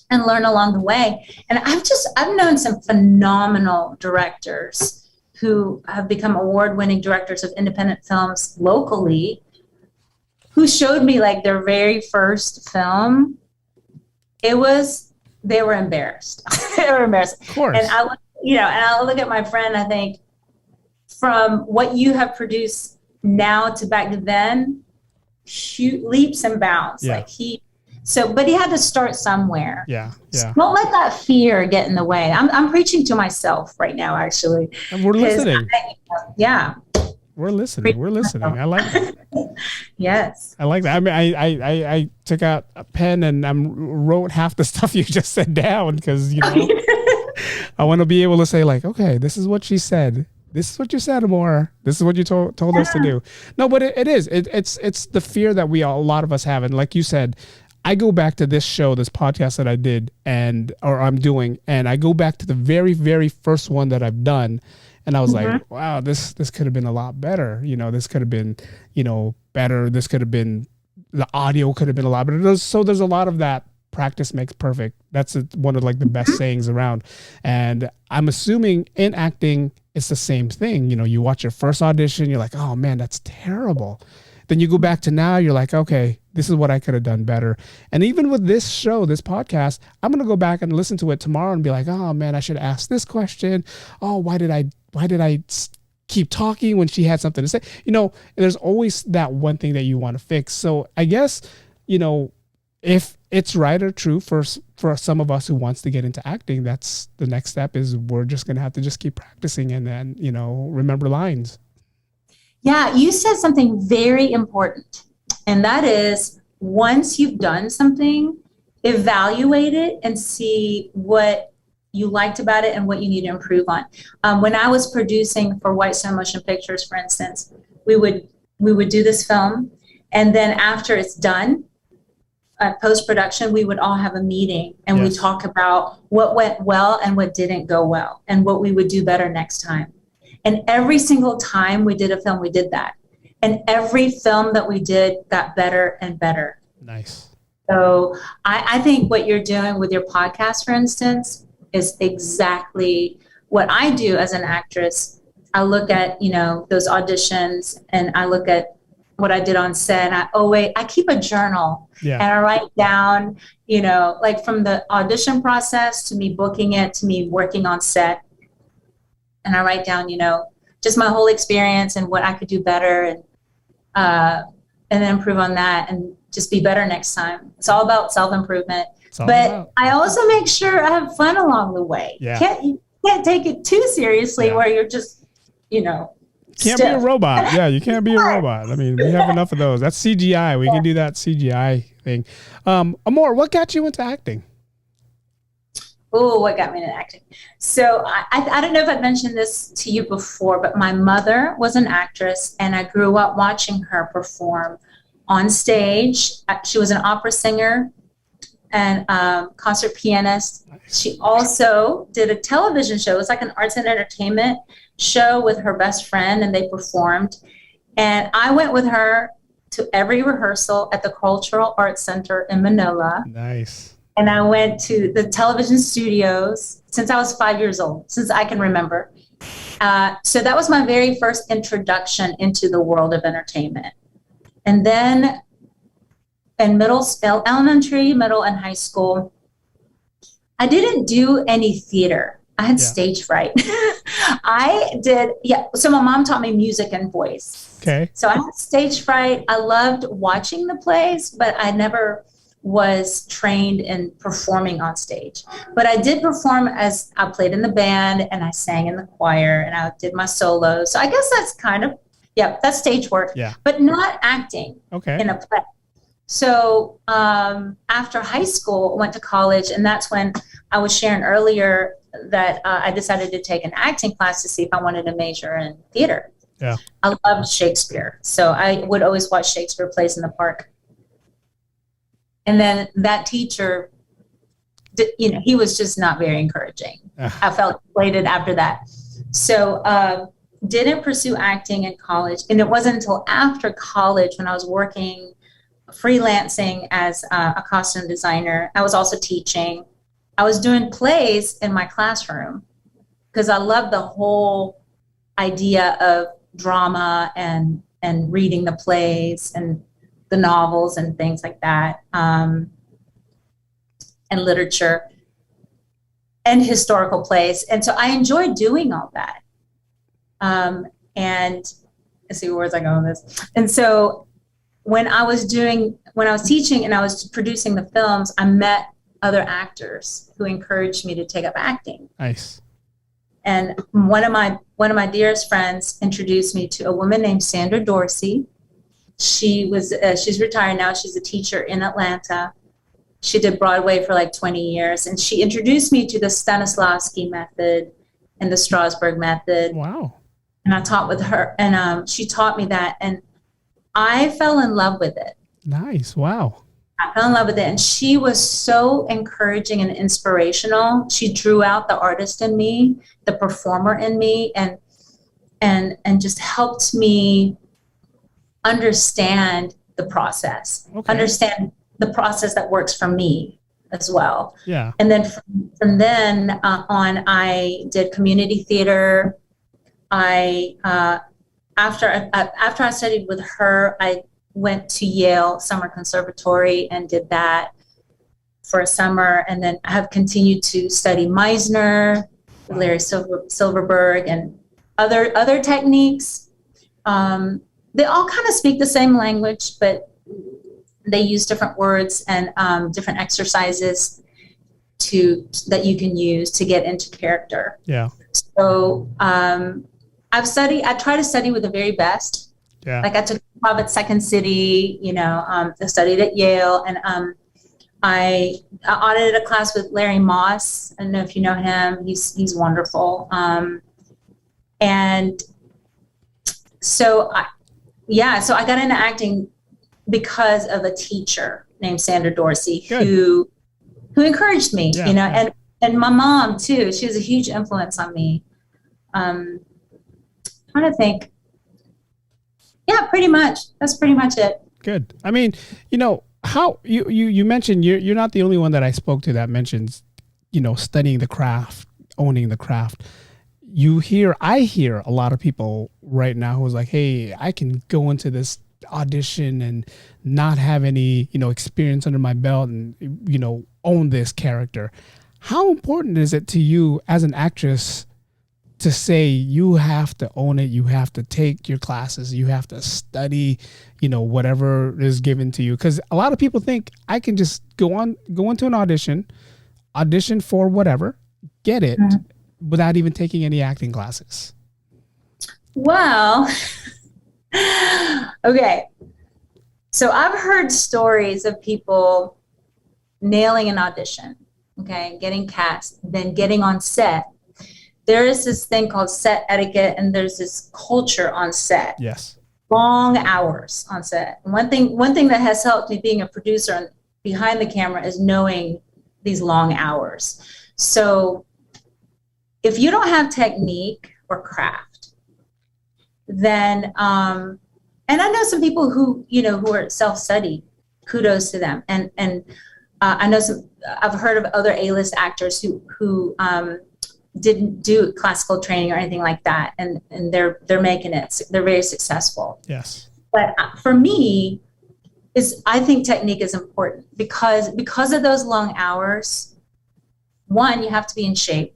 and learn along the way. And I've known some phenomenal directors who have become award-winning directors of independent films locally, who showed me like their very first film. They were embarrassed. They were embarrassed. Of course. And I look at my friend, I think, from what you have produced now to back then, leaps and bounds. Yeah. But he had to start somewhere. Yeah. So don't let that fear get in the way. I'm preaching to myself right now, actually. And we're listening. We're listening. I like that. Yes. I like that. I mean, I took out a pen and wrote half the stuff you just said down because, I want to be able to say like, okay, this is what she said. This is what you said, Amor. This is what you told us to do. No, but it is. It's the fear that a lot of us have. And like you said, I go back to this podcast that I did or I'm doing, and I go back to the very, very first one that I've done. And I was like, wow, this could have been a lot better. This could have been, better. This could have been, the audio could have been a lot better. So there's a lot of that. Practice makes perfect. That's one of like the best sayings around. And I'm assuming in acting, it's the same thing. You watch your first audition, you're like, oh man, that's terrible. Then you go back to now, you're like, okay, this is what I could have done better. And even with this show, this podcast, I'm going to go back and listen to it tomorrow and be like, oh man, I should ask this question. Oh, why did I keep talking when she had something to say? There's always that one thing that you want to fix. So I guess, if it's right or true for some of us who wants to get into acting, that's the next step is we're just going to have to just keep practicing and then, remember lines. Yeah, you said something very important. And that is, once you've done something, evaluate it and see what you liked about it and what you need to improve on. When I was producing for White Stone Motion Pictures, for instance, we would do this film, and then after it's done, post-production, we would all have a meeting and we talk about what went well and what didn't go well and what we would do better next time. And every single time we did a film, we did that. And every film that we did got better and better. Nice. So I think what you're doing with your podcast, for instance, is exactly what I do as an actress. I look at, those auditions and I look at what I did on set. And I keep a journal Yeah. and I write down, you know, like from the audition process to me booking it to me working on set. And I write down, you know, just my whole experience and what I could do better and then improve on that and just be better next time. It's all about self-improvement. But I also make sure I have fun along the way. Yeah. You can't take it too seriously where you're just, you know, can't be a robot. Yeah, you can't be a robot. I mean, we have enough of those. That's CGI. We can do that CGI thing. Amor, what got you into acting? Oh, what got me into acting? So I don't know if I've mentioned this to you before, but my mother was an actress and I grew up watching her perform on stage. She was an opera singer and concert pianist. She also did a television show. It was like an arts and entertainment show with her best friend and they performed. And I went with her to every rehearsal at the Cultural Arts Center in Manila. Nice. And I went to the television studios since I was 5 years old, since I can remember. So that was my very first introduction into the world of entertainment. And then in elementary, middle, and high school, I didn't do any theater. I had stage fright. So my mom taught me music and voice. Okay. So I had stage fright. I loved watching the plays, but I never was trained in performing on stage. But I did perform as I played in the band and I sang in the choir and I did my solos. So I guess that's kind of, that's stage work, but not acting in a play. So after high school, I went to college, and that's when I was sharing earlier that I decided to take an acting class to see if I wanted to major in theater. Yeah, I loved Shakespeare, so I would always watch Shakespeare plays in the park. And then that teacher, you know, he was just not very encouraging. I felt deflated after that. So didn't pursue acting in college, and it wasn't until after college when I was working freelancing as a costume designer. I was also teaching. I was doing plays in my classroom because I love the whole idea of drama and reading the plays and the novels and things like that, and literature and historical plays. And so I enjoyed doing all that. And let's see, where was I going with this? And so when I was teaching and I was producing the films, I met other actors who encouraged me to take up acting. Nice. And one of my dearest friends introduced me to a woman named Sandra Dorsey. She's retired now. She's a teacher in Atlanta. She did Broadway for like 20 years, and she introduced me to the Stanislavski method and the Strasberg method. Wow. And I taught with her, and she taught me that, and I fell in love with it. Nice. Wow. I fell in love with it. And she was so encouraging and inspirational. She drew out the artist in me, the performer in me, and just helped me understand the process, understand the process that works for me as well. Yeah. And then from then on, I did community theater. After I studied with her, I went to Yale Summer Conservatory and did that for a summer. And then I have continued to study Meisner, Larry Silverberg, and other techniques. They all kind of speak the same language, but they use different words and different exercises that you can use to get into character. Yeah. So I try to study with the very best. Yeah. Like I took improv at Second City, I studied at Yale, and I audited a class with Larry Moss. I don't know if you know him. He's wonderful. And so I got into acting because of a teacher named Sandra Dorsey who encouraged me, and my mom too. She was a huge influence on me. Trying to think. Yeah, pretty much. That's pretty much it. Good. I mean, how you mentioned you're not the only one that I spoke to that mentions, studying the craft, owning the craft. I hear a lot of people right now who's like, hey, I can go into this audition and not have any, experience under my belt and, own this character. How important is it to you as an actress to say you have to own it, you have to take your classes, you have to study, whatever is given to you? Because a lot of people think I can just go into an audition for whatever, get it, without even taking any acting classes. Well, okay. So I've heard stories of people nailing an audition, okay, getting cast, then getting on set. There is this thing called set etiquette, and there's this culture on set. Yes. Long hours on set. And one thing that has helped me being a producer behind the camera is knowing these long hours. So if you don't have technique or craft, then, and I know some people who are self-study, kudos to them. And I know I've heard of other A-list actors who didn't do classical training or anything like that. And they're making it, they're very successful. Yes. But for me, I think technique is important because of those long hours. One, you have to be in shape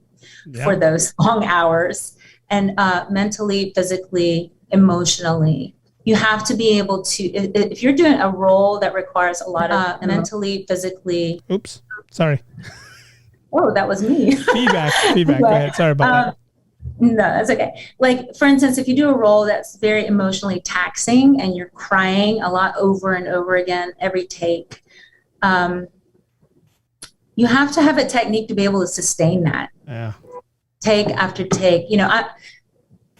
for those long hours, and mentally, physically, emotionally. You have to be able to, if you're doing a role that requires a lot of mentally, physically. Oops, sorry. Oh, that was me. Feedback. Go ahead. Sorry about that. No, that's okay. Like, for instance, if you do a role that's very emotionally taxing and you're crying a lot over and over again, every take, you have to have a technique to be able to sustain that. Yeah. Take after take.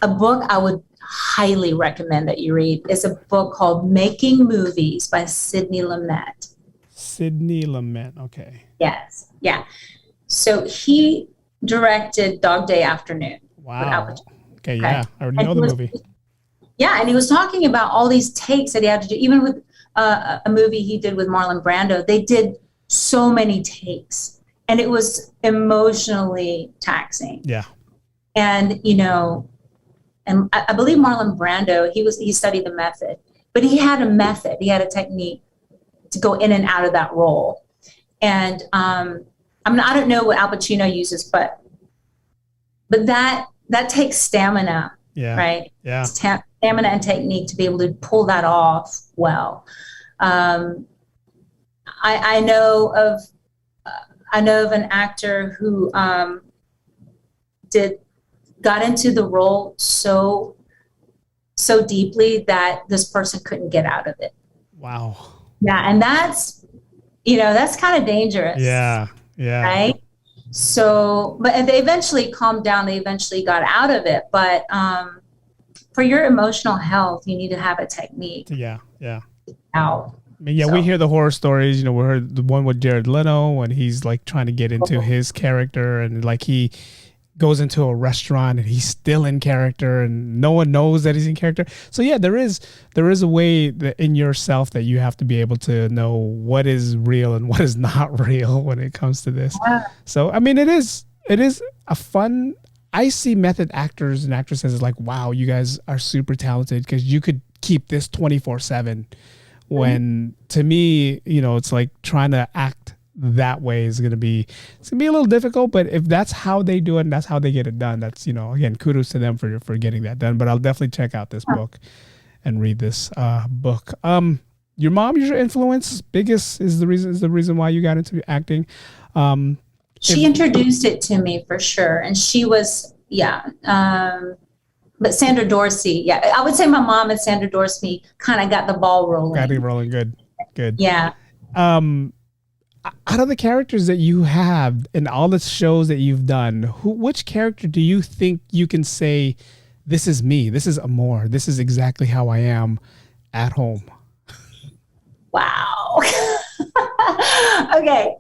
A book I would highly recommend that you read is a book called Making Movies by Sidney Lumet. Sidney Lumet, okay. Yes, yeah. So he directed Dog Day Afternoon. Wow. Okay, yeah. I already know the movie. Yeah, and he was talking about all these takes that he had to do. Even with a movie he did with Marlon Brando, they did so many takes, and it was emotionally taxing. Yeah. And, and I believe Marlon Brando, he studied the method, but he had a method. He had a technique to go in and out of that role. And I don't know what Al Pacino uses, but that takes stamina, right? Yeah. Stamina and technique to be able to pull that off well. I know of an actor who got into the role so deeply that this person couldn't get out of it. Wow. Yeah, and that's kind of dangerous. Yeah. Right? So, but they eventually calmed down. They eventually got out of it. But for your emotional health, you need to have a technique. Yeah. Out. I mean, we hear the horror stories. We heard the one with Jared Leto when he's like trying to get into his character, and like he goes into a restaurant and he's still in character and no one knows that he's in character. So yeah, there is a way that in yourself that you have to be able to know what is real and what is not real when it comes to this. Yeah. So, I mean, it is a fun, I see method actors and actresses as like, wow, you guys are super talented because you could keep this 24/7 when to me, it's like trying to act that way is going to be a little difficult, but if that's how they do it and that's how they get it done, that's, again, kudos to them for getting that done. But I'll definitely check out this book and read this book. Your mom is your influence. Biggest is the reason why you got into acting. She introduced it to me for sure. And she was, but Sandra Dorsey, I would say my mom and Sandra Dorsey kind of got the ball rolling. Got it rolling. Good. Yeah. Out of the characters that you have in all the shows that you've done, which character do you think you can say, this is me, this is Amor, this is exactly how I am at home? Wow. Okay.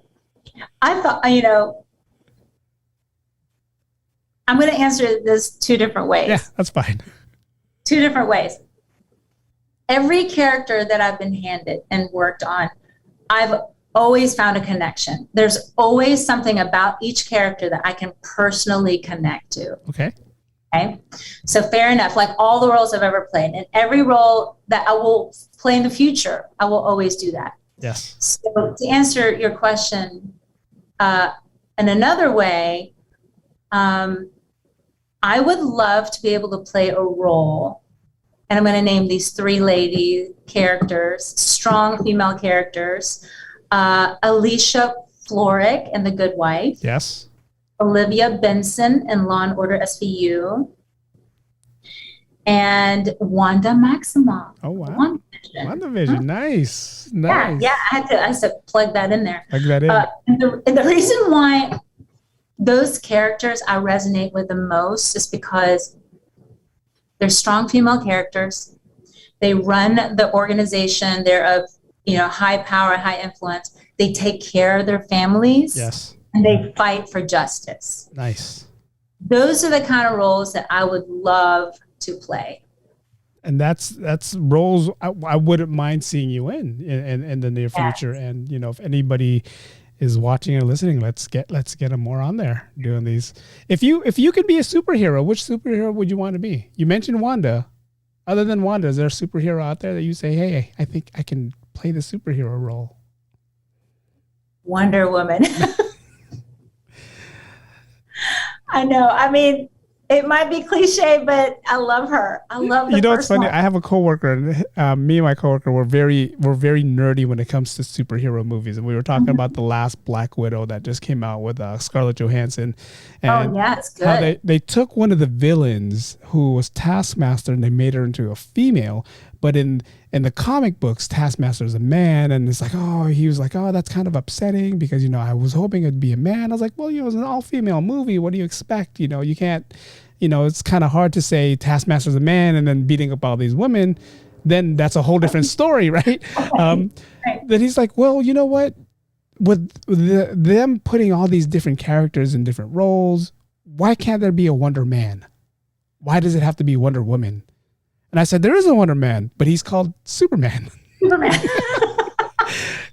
I thought, I'm going to answer this two different ways. Yeah, that's fine. Two different ways. Every character that I've been handed and worked on, I've always found a connection. There's always something about each character that I can personally connect to. Okay. Okay. So fair enough. Like all the roles I've ever played, and every role that I will play in the future, I will always do that. Yes. So to answer your question, in another way, I would love to be able to play a role, and I'm going to name these 3 lady characters, strong female characters. Alicia Florrick in The Good Wife. Yes. Olivia Benson in Law and Order SVU. And Wanda Maximoff. Oh, wow. WandaVision. Nice. Nice. Yeah, I had to plug that in there. Plug that in. And the reason why those characters I resonate with the most is because they're strong female characters. They run the organization. They're of, high power, high influence. They take care of their families. Yes. And they fight for justice. Nice. Those are the kind of roles that I would love to play. And that's roles I wouldn't mind seeing you in the near future. And if anybody is watching or listening, let's get them more on there doing these. If you could be a superhero, which superhero would you want to be? You mentioned Wanda. Other than Wanda, is there a superhero out there that you say, hey, I think I can play the superhero role? Wonder Woman. I know. I mean, it might be cliche, but I love her. I love the it's funny. one. I have a coworker, and me and my coworker were very nerdy when it comes to superhero movies, and we were talking about the last Black Widow that just came out with Scarlett Johansson. And it's good. how they took one of the villains who was Taskmaster and they made her into a female, but in the comic books, Taskmaster is a man, and it's like, he was like, that's kind of upsetting because I was hoping it'd be a man. I was like, well, it's an all-female movie. What do you expect? You can't. It's kind of hard to say Taskmaster's a man and then beating up all these women. Then that's a whole different story, right? Then he's like, well, you know what? With them putting all these different characters in different roles, why can't there be a Wonder Man? Why does it have to be Wonder Woman? And I said, there is a Wonder Man, but he's called Superman. Superman.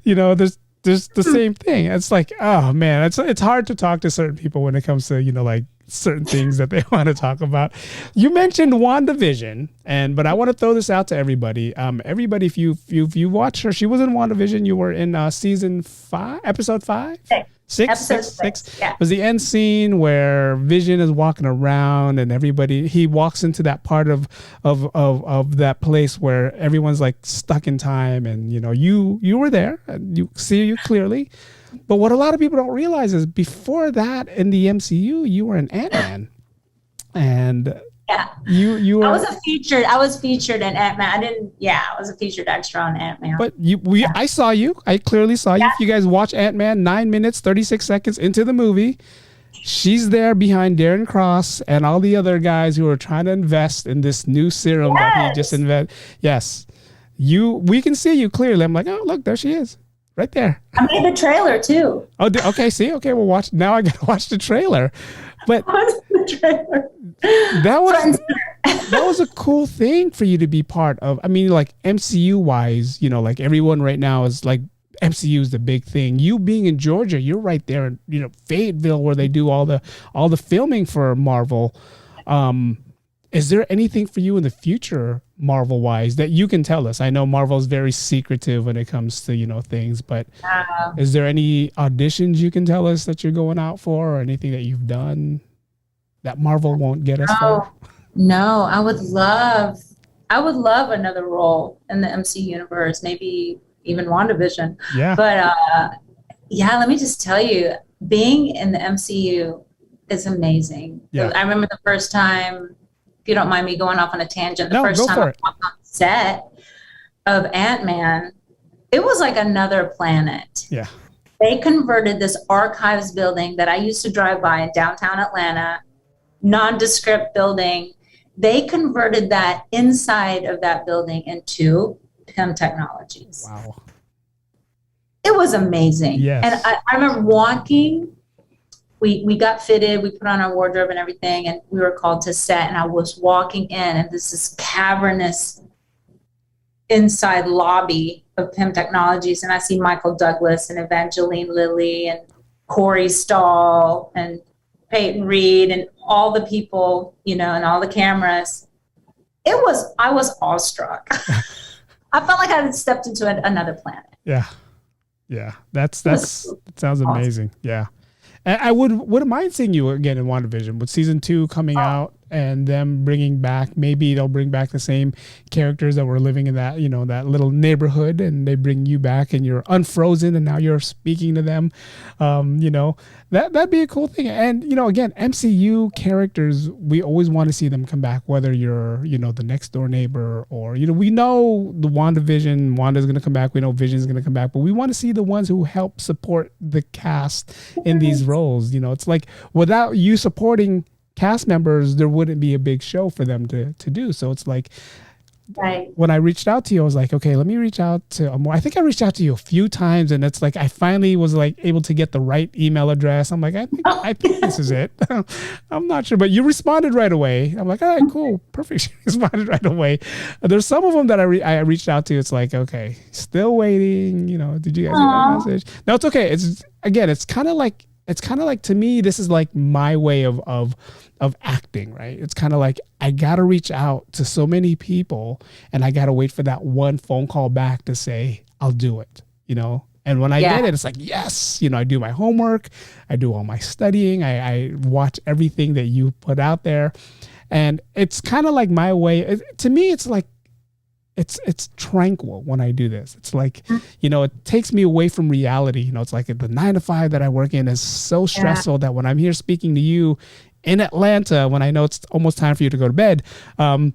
There's the same thing. It's like, oh man, it's hard to talk to certain people when it comes to, like certain things that they want to talk about. You mentioned WandaVision, but I want to throw this out to everybody. Everybody, if you watched her, she was in WandaVision. You were in season 5, episode 5? Six. Yeah. It was the end scene where Vision is walking around and he walks into that part of that place where everyone's like stuck in time, and you were there and you see you clearly. But what a lot of people don't realize is before that in the MCU, you were an Ant-Man. And you were, I was featured in Ant-Man. I was a featured extra on Ant-Man. But I saw you. I clearly saw you. If you guys watch Ant-Man, 9 minutes, 36 seconds into the movie, she's there behind Darren Cross and all the other guys who are trying to invest in this new serum that he just invented. Yes. We can see you clearly. I'm like, oh, look, there she is. Right there. I made the trailer too. Oh, okay. See, okay, we'll watch. Now I gotta watch the trailer. But that was a cool thing for you to be part of. I mean, like MCU wise, like everyone right now is like MCU is the big thing. You being in Georgia, you're right there in Fayetteville where they do all the filming for Marvel. Is there anything for you in the future, Marvel-wise, that you can tell us? I know Marvel's very secretive when it comes to, things, but is there any auditions you can tell us that you're going out for or anything that you've done that Marvel won't get us for? No, I would love another role in the MC universe, maybe even WandaVision. Yeah. But let me just tell you, being in the MCU is amazing. Yeah. I remember the first time, if you don't mind me going off on a tangent, the first time I walked on set of Ant-Man, it was like another planet. Yeah. They converted this archives building that I used to drive by in downtown Atlanta, nondescript building. They converted that inside of that building into PIM technologies. Wow. It was amazing. Yes. And I remember walking. We got fitted, we put on our wardrobe and everything, and we were called to set, and I was walking in, and this is cavernous inside lobby of PIM Technologies, and I see Michael Douglas and Evangeline Lilly and Corey Stahl and Peyton Reed and all the people, and all the cameras. I was awestruck. I felt like I had stepped into another planet. Yeah. That sounds amazing. Yeah. And I wouldn't mind seeing you again in WandaVision with season 2 coming out and them bringing back, maybe they'll bring back the same characters that were living in that, that little neighborhood, and they bring you back and you're unfrozen and now you're speaking to them. That'd be a cool thing. And, again, MCU characters, we always want to see them come back, whether you're, the next door neighbor or, we know the WandaVision, Wanda's going to come back. We know Vision's going to come back, but we want to see the ones who help support the cast in these roles. It's like without you supporting cast members, there wouldn't be a big show for them to do. So it's like, right. When I reached out to you, I was like, okay, let me reach out to Amor. I think I reached out to you a few times, and it's like I finally was like able to get the right email address. I'm like, I think this is it. I'm not sure, but you responded right away. I'm like, all right, cool, perfect. You responded right away. There's some of them that I reached out to. It's like, okay, still waiting. Did you guys get that message? No, it's okay. It's kind of like to me, this is like my way of acting, right? It's kind of like I got to reach out to so many people and I got to wait for that one phone call back to say, I'll do it, And when I get it, it's like, yes, I do my homework. I do all my studying. I watch everything that you put out there. And it's kind of like my way. To me, it's like, it's tranquil when I do this. It's like, it takes me away from reality. It's like the 9 to 5 that I work in is so stressful that when I'm here speaking to you in Atlanta, when I know it's almost time for you to go to bed, I'm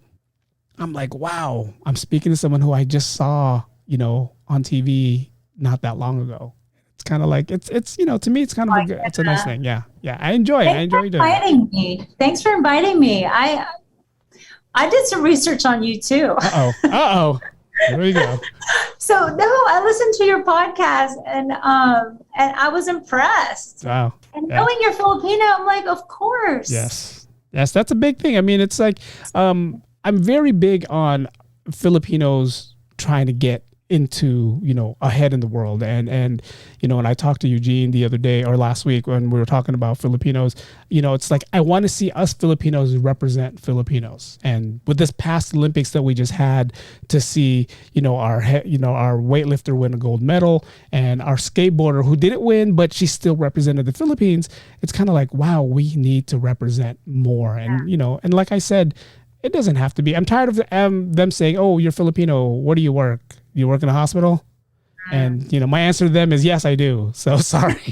like, wow, I'm speaking to someone who I just saw, on TV not that long ago. It's kind of like, it's to me, it's kind of it's a nice thing. Yeah. I enjoy it. I enjoy doing it. Thanks for inviting me. I did some research on you too. There we go. So I listened to your podcast and I was impressed. Wow. And knowing you're Filipino, I'm like, of course. Yes, that's a big thing. I mean, it's like I'm very big on Filipinos trying to get into, ahead in the world. And and I talked to Eugene the other day or last week when we were talking about Filipinos, it's like, I want to see us Filipinos represent Filipinos. And with this past Olympics that we just had to see, our weightlifter win a gold medal and our skateboarder who didn't win, but she still represented the Philippines. It's kind of like, wow, we need to represent more. And, and like I said, it doesn't have to be. I'm tired of them saying, oh, you're Filipino. What do you work? You work in a hospital? And, my answer to them is, yes, I do. So sorry.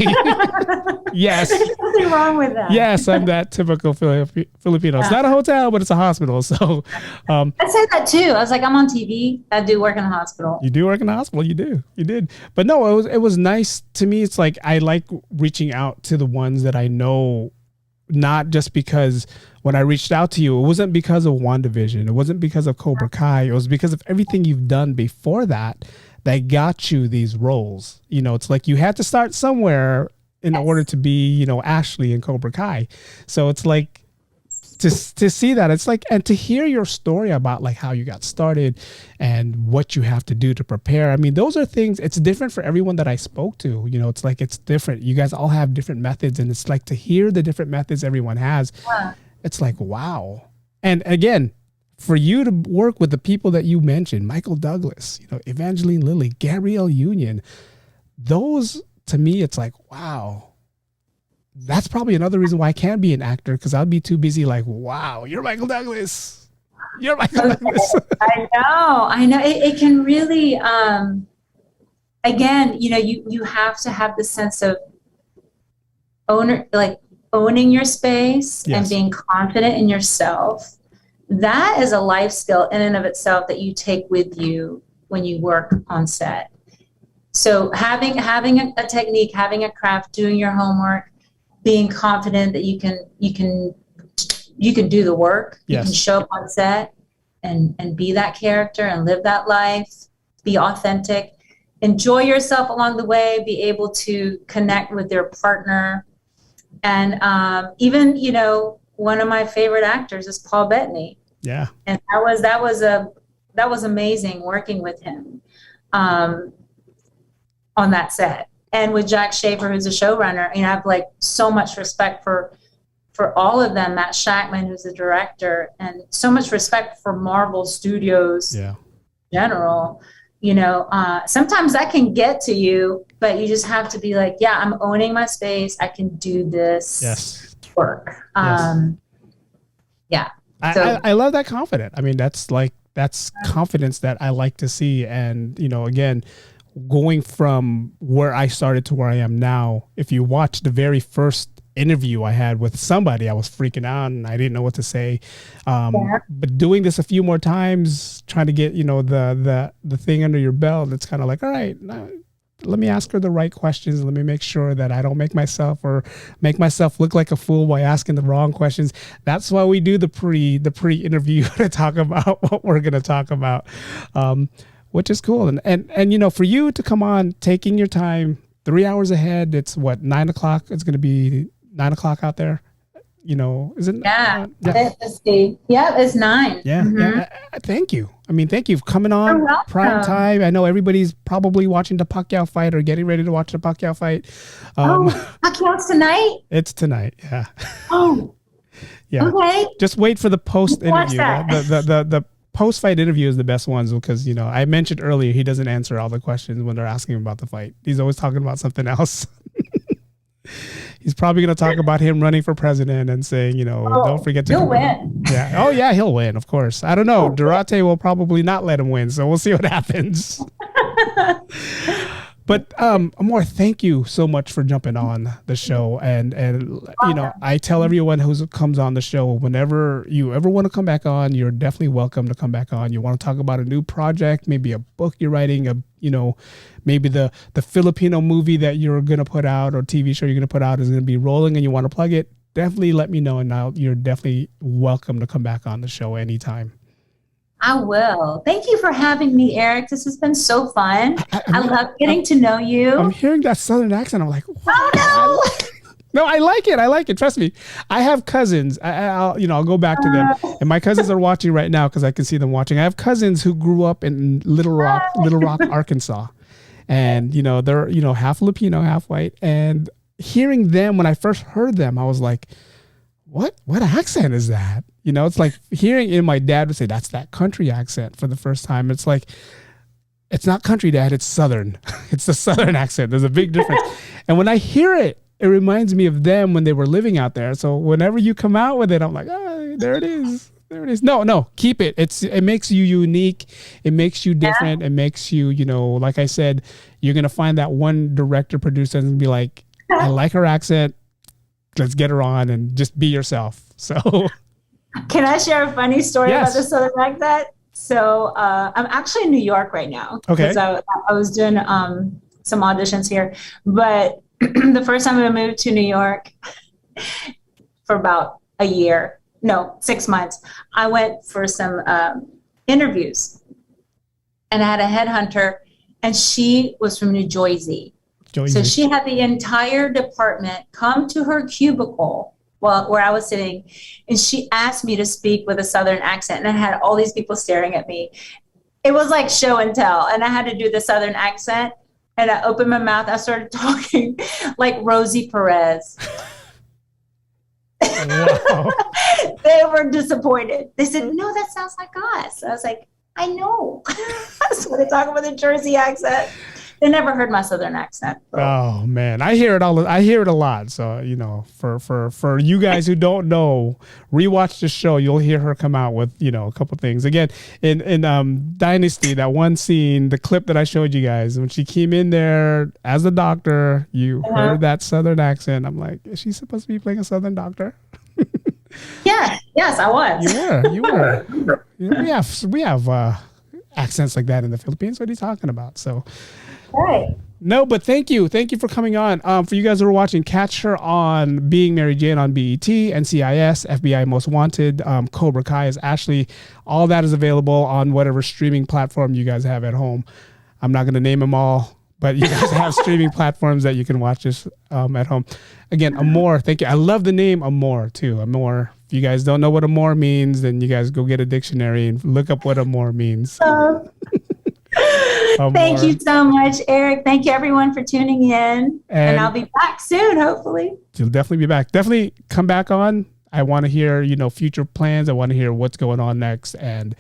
Yes. There's nothing wrong with that. Yes, I'm that typical Filipino. It's not a hotel, but it's a hospital. So I say that too. I was like, I'm on TV. I do work in a hospital. You do work in a hospital. You do. You did. But no, it was nice to me. It's like, I like reaching out to the ones that I know, not just because when I reached out to you, it wasn't because of WandaVision. It wasn't because of Cobra Kai. It was because of everything you've done before that got you these roles. It's like you had to start somewhere in order to be, Ashley in Cobra Kai. So it's like to see that, it's like, and to hear your story about like how you got started and what you have to do to prepare. I mean, those are things, it's different for everyone that I spoke to. It's like, it's different. You guys all have different methods, and it's like to hear the different methods everyone has. It's like, wow. And again, for you to work with the people that you mentioned, Michael Douglas, Evangeline Lilly, Gabrielle Union, those, to me, it's like, wow. That's probably another reason why I can't be an actor, because I'd be too busy like, wow, you're Michael Douglas. You're Michael Douglas. I know. It can really, again, you have to have the sense of owning your space and being confident in yourself. That is a life skill in and of itself that you take with you when you work on set. So having a technique, having a craft, doing your homework, being confident that you can do the work. Yes. You can show up on set and be that character and live that life, be authentic, enjoy yourself along the way, be able to connect with your partner. And even, one of my favorite actors is Paul Bettany. Yeah. And that was amazing working with him on that set. And with Jack Schaefer, who's a showrunner, I have like so much respect for for all of them, Matt Shackman, who's the director, and so much respect for Marvel Studios in general. You know, sometimes that can get to you, but you just have to be like, yeah, I'm owning my space. I can do this work. Yeah. So, I love that confidence. I mean, that's confidence that I like to see. And, you know, again, going from where I started to where I am now, if you watch the very first interview I had with somebody, I was freaking out and I didn't know what to say. But doing this a few more times, trying to get, you know, the thing under your belt, it's kind of like, all right, let me ask her the right questions. Let me make sure that I don't make myself look like a fool by asking the wrong questions. That's why we do the pre-interview to talk about what we're going to talk about, which is cool. And, you know, for you to come on, taking your time, 3 hours ahead, it's what, 9 o'clock? It's going to be 9 o'clock out there. You know, is it? Yeah. Let's see. Yeah, it's 9. Yeah. Yeah. Thank you. I mean, thank you for coming on prime time. I know everybody's probably watching the Pacquiao fight or getting ready to watch the Pacquiao fight. Pacquiao's tonight? It's tonight. Yeah. Oh. Yeah. Okay. Just wait for the post interview. The post-fight interview is the best ones because, you know, I mentioned earlier, he doesn't answer all the questions when they're asking him about the fight. He's always talking about something else. He's probably going to talk about him running for president and saying, you know, don't forget to win. Yeah. Oh yeah, he'll win. Of course. I don't know. Durate will probably not let him win. So we'll see what happens. But Amor, thank you so much for jumping on the show. And you know, I tell everyone who comes on the show, whenever you ever want to come back on, you're definitely welcome to come back on. You want to talk about a new project, maybe a book you're writing, you know, maybe the Filipino movie that you're going to put out or TV show you're going to put out is going to be rolling and you want to plug it, definitely let me know. And now you're definitely welcome to come back on the show anytime. I will. Thank you for having me, Eric. This has been so fun. I love getting to know you. I'm hearing that Southern accent. I'm like, wow. Oh, no, I like it. I like it. Trust me. I have cousins. I'll go back to them. And my cousins are watching right now because I can see them watching. I have cousins who grew up in Little Rock, Arkansas. And, you know, they're, you know, half Filipino, half white. And hearing them, when I first heard them, I was like, what accent is that? You know, it's like hearing, and my dad would say, that's that country accent for the first time. It's like, it's not country, Dad, it's Southern. It's the Southern accent. There's a big difference. And when I hear it, it reminds me of them when they were living out there. So whenever you come out with it, I'm like, oh, there it is. There it is. No, keep it. It makes you unique. It makes you different. It makes you, you know, like I said, you're going to find that one director, producer and be like, I like her accent. Let's get her on and just be yourself. So can I share a funny story about the Southern accent? So I'm actually in New York right now. Okay. Because I was doing some auditions here. But the first time I moved to New York for about 6 months, I went for some interviews. And I had a headhunter, and she was from New Jersey. So she had the entire department come to her cubicle where I was sitting, and she asked me to speak with a Southern accent, and I had all these people staring at me. It was like show and tell, and I had to do the Southern accent, and I opened my mouth. I started talking like Rosie Perez. Wow. They were disappointed. They said, no, that sounds like us. I was like, I know. So they talk with a Jersey accent. They never heard my Southern accent. Oh man, I hear it a lot. So, you know, for you guys who don't know, rewatch the show. You'll hear her come out with, you know, a couple things. Again, in Dynasty, that one scene, the clip that I showed you guys, when she came in there as a doctor, you heard that Southern accent. I'm like, is she supposed to be playing a Southern doctor? Yes, I was. You were. You know, we have accents like that in the Philippines. What are you talking about? So. Right. No, but thank you for coming on. For you guys who are watching, catch her on Being Mary Jane on BET, NCIS, FBI Most Wanted, Cobra Kai is Ashley. All that is available on whatever streaming platform you guys have at home. I'm not going to name them all, but you guys have streaming platforms that you can watch this at home. Again, Amor, thank you. I love the name Amor too. Amor. If you guys don't know what Amor means, then you guys go get a dictionary and look up what Amor means. Thank Amor. you so much, Eric. Thank you, everyone, for tuning in. And I'll be back soon, hopefully. You'll definitely be back. Definitely come back on. I want to hear, future plans. I want to hear what's going on next, and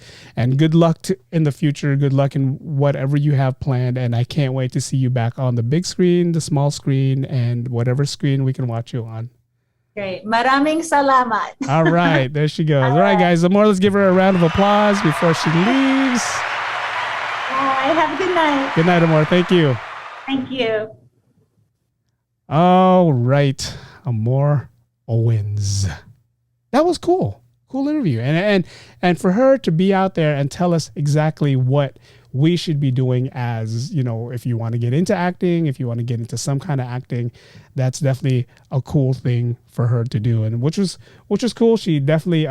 good luck in the future. Good luck in whatever you have planned. And I can't wait to see you back on the big screen, the small screen, and whatever screen we can watch you on. Great. Maraming salamat. All right. There she goes. All right, guys. Amor, let's give her a round of applause before she leaves. Bye. Have a good night. Good night, Amor. Thank you. Thank you. All right. Amor Owens. That was cool. Cool interview. And for her to be out there and tell us exactly what we should be doing as, if you want to get into acting, if you want to get into some kind of acting, that's definitely a cool thing for her to do. And which was cool. She definitely,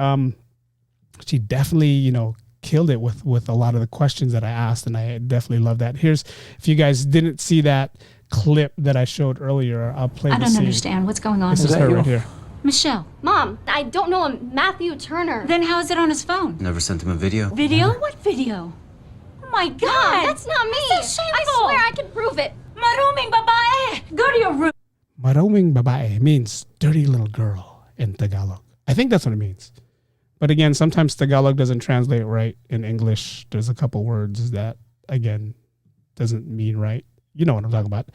killed it with a lot of the questions that I asked. And I definitely love that. If you guys didn't see that clip that I showed earlier, I'll play I the don't scene. understand. What's going on? This is her right here. Michelle. Mom, I don't know a Matthew Turner. Then how is it on his phone? Never sent him a video. Video? What video? Oh my God. Mom, that's not me. That's so shameful. I swear I can prove it. Maruming babae. Go to your room. Maruming babae means dirty little girl in Tagalog. I think that's what it means. But again, sometimes Tagalog doesn't translate right in English. There's a couple words that, again, doesn't mean right. You know what I'm talking about.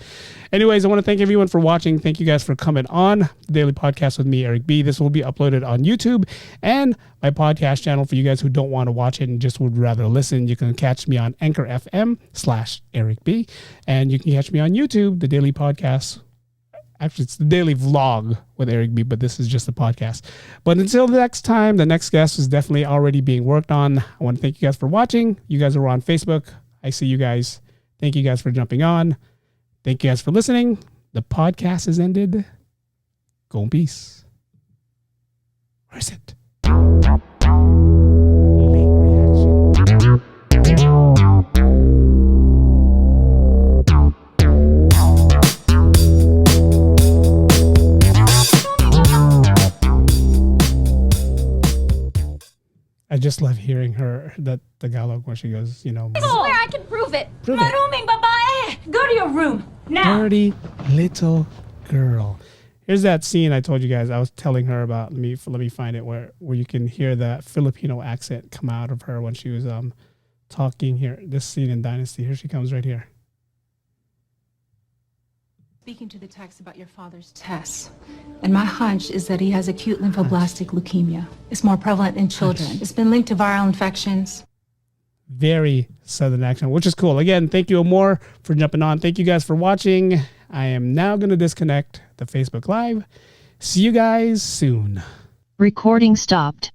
Anyways, I want to thank everyone for watching. Thank you guys for coming on the Daily Podcast with me, Eric B. This will be uploaded on YouTube and my podcast channel for you guys who don't want to watch it and just would rather listen. You can catch me on Anchor FM/Eric B. And you can catch me on YouTube, the Daily Podcast. Actually, it's the Daily Vlog with Eric B, but this is just the podcast. But until the next time, the next guest is definitely already being worked on. I want to thank you guys for watching. You guys are on Facebook. I see you guys. Thank you guys for jumping on. Thank you guys for listening. The podcast has ended. Go in peace. Where is it? I just love hearing her, that Tagalog, where she goes, I swear I can prove it. Prove it. Maruming babae. Go to your room. Now. Dirty little girl. Here's that scene I told you guys. I was telling her about. Let me find it where you can hear that Filipino accent come out of her when she was talking here. This scene in Dynasty. Here she comes right here. Speaking to the text about your father's tests, and my hunch is that he has acute lymphoblastic leukemia. It's more prevalent in children. It's been linked to viral infections. Very Southern accent, which is cool. Again, thank you, Amor, for jumping on. Thank you guys for watching. I am now going to disconnect the Facebook Live. See you guys soon. Recording stopped.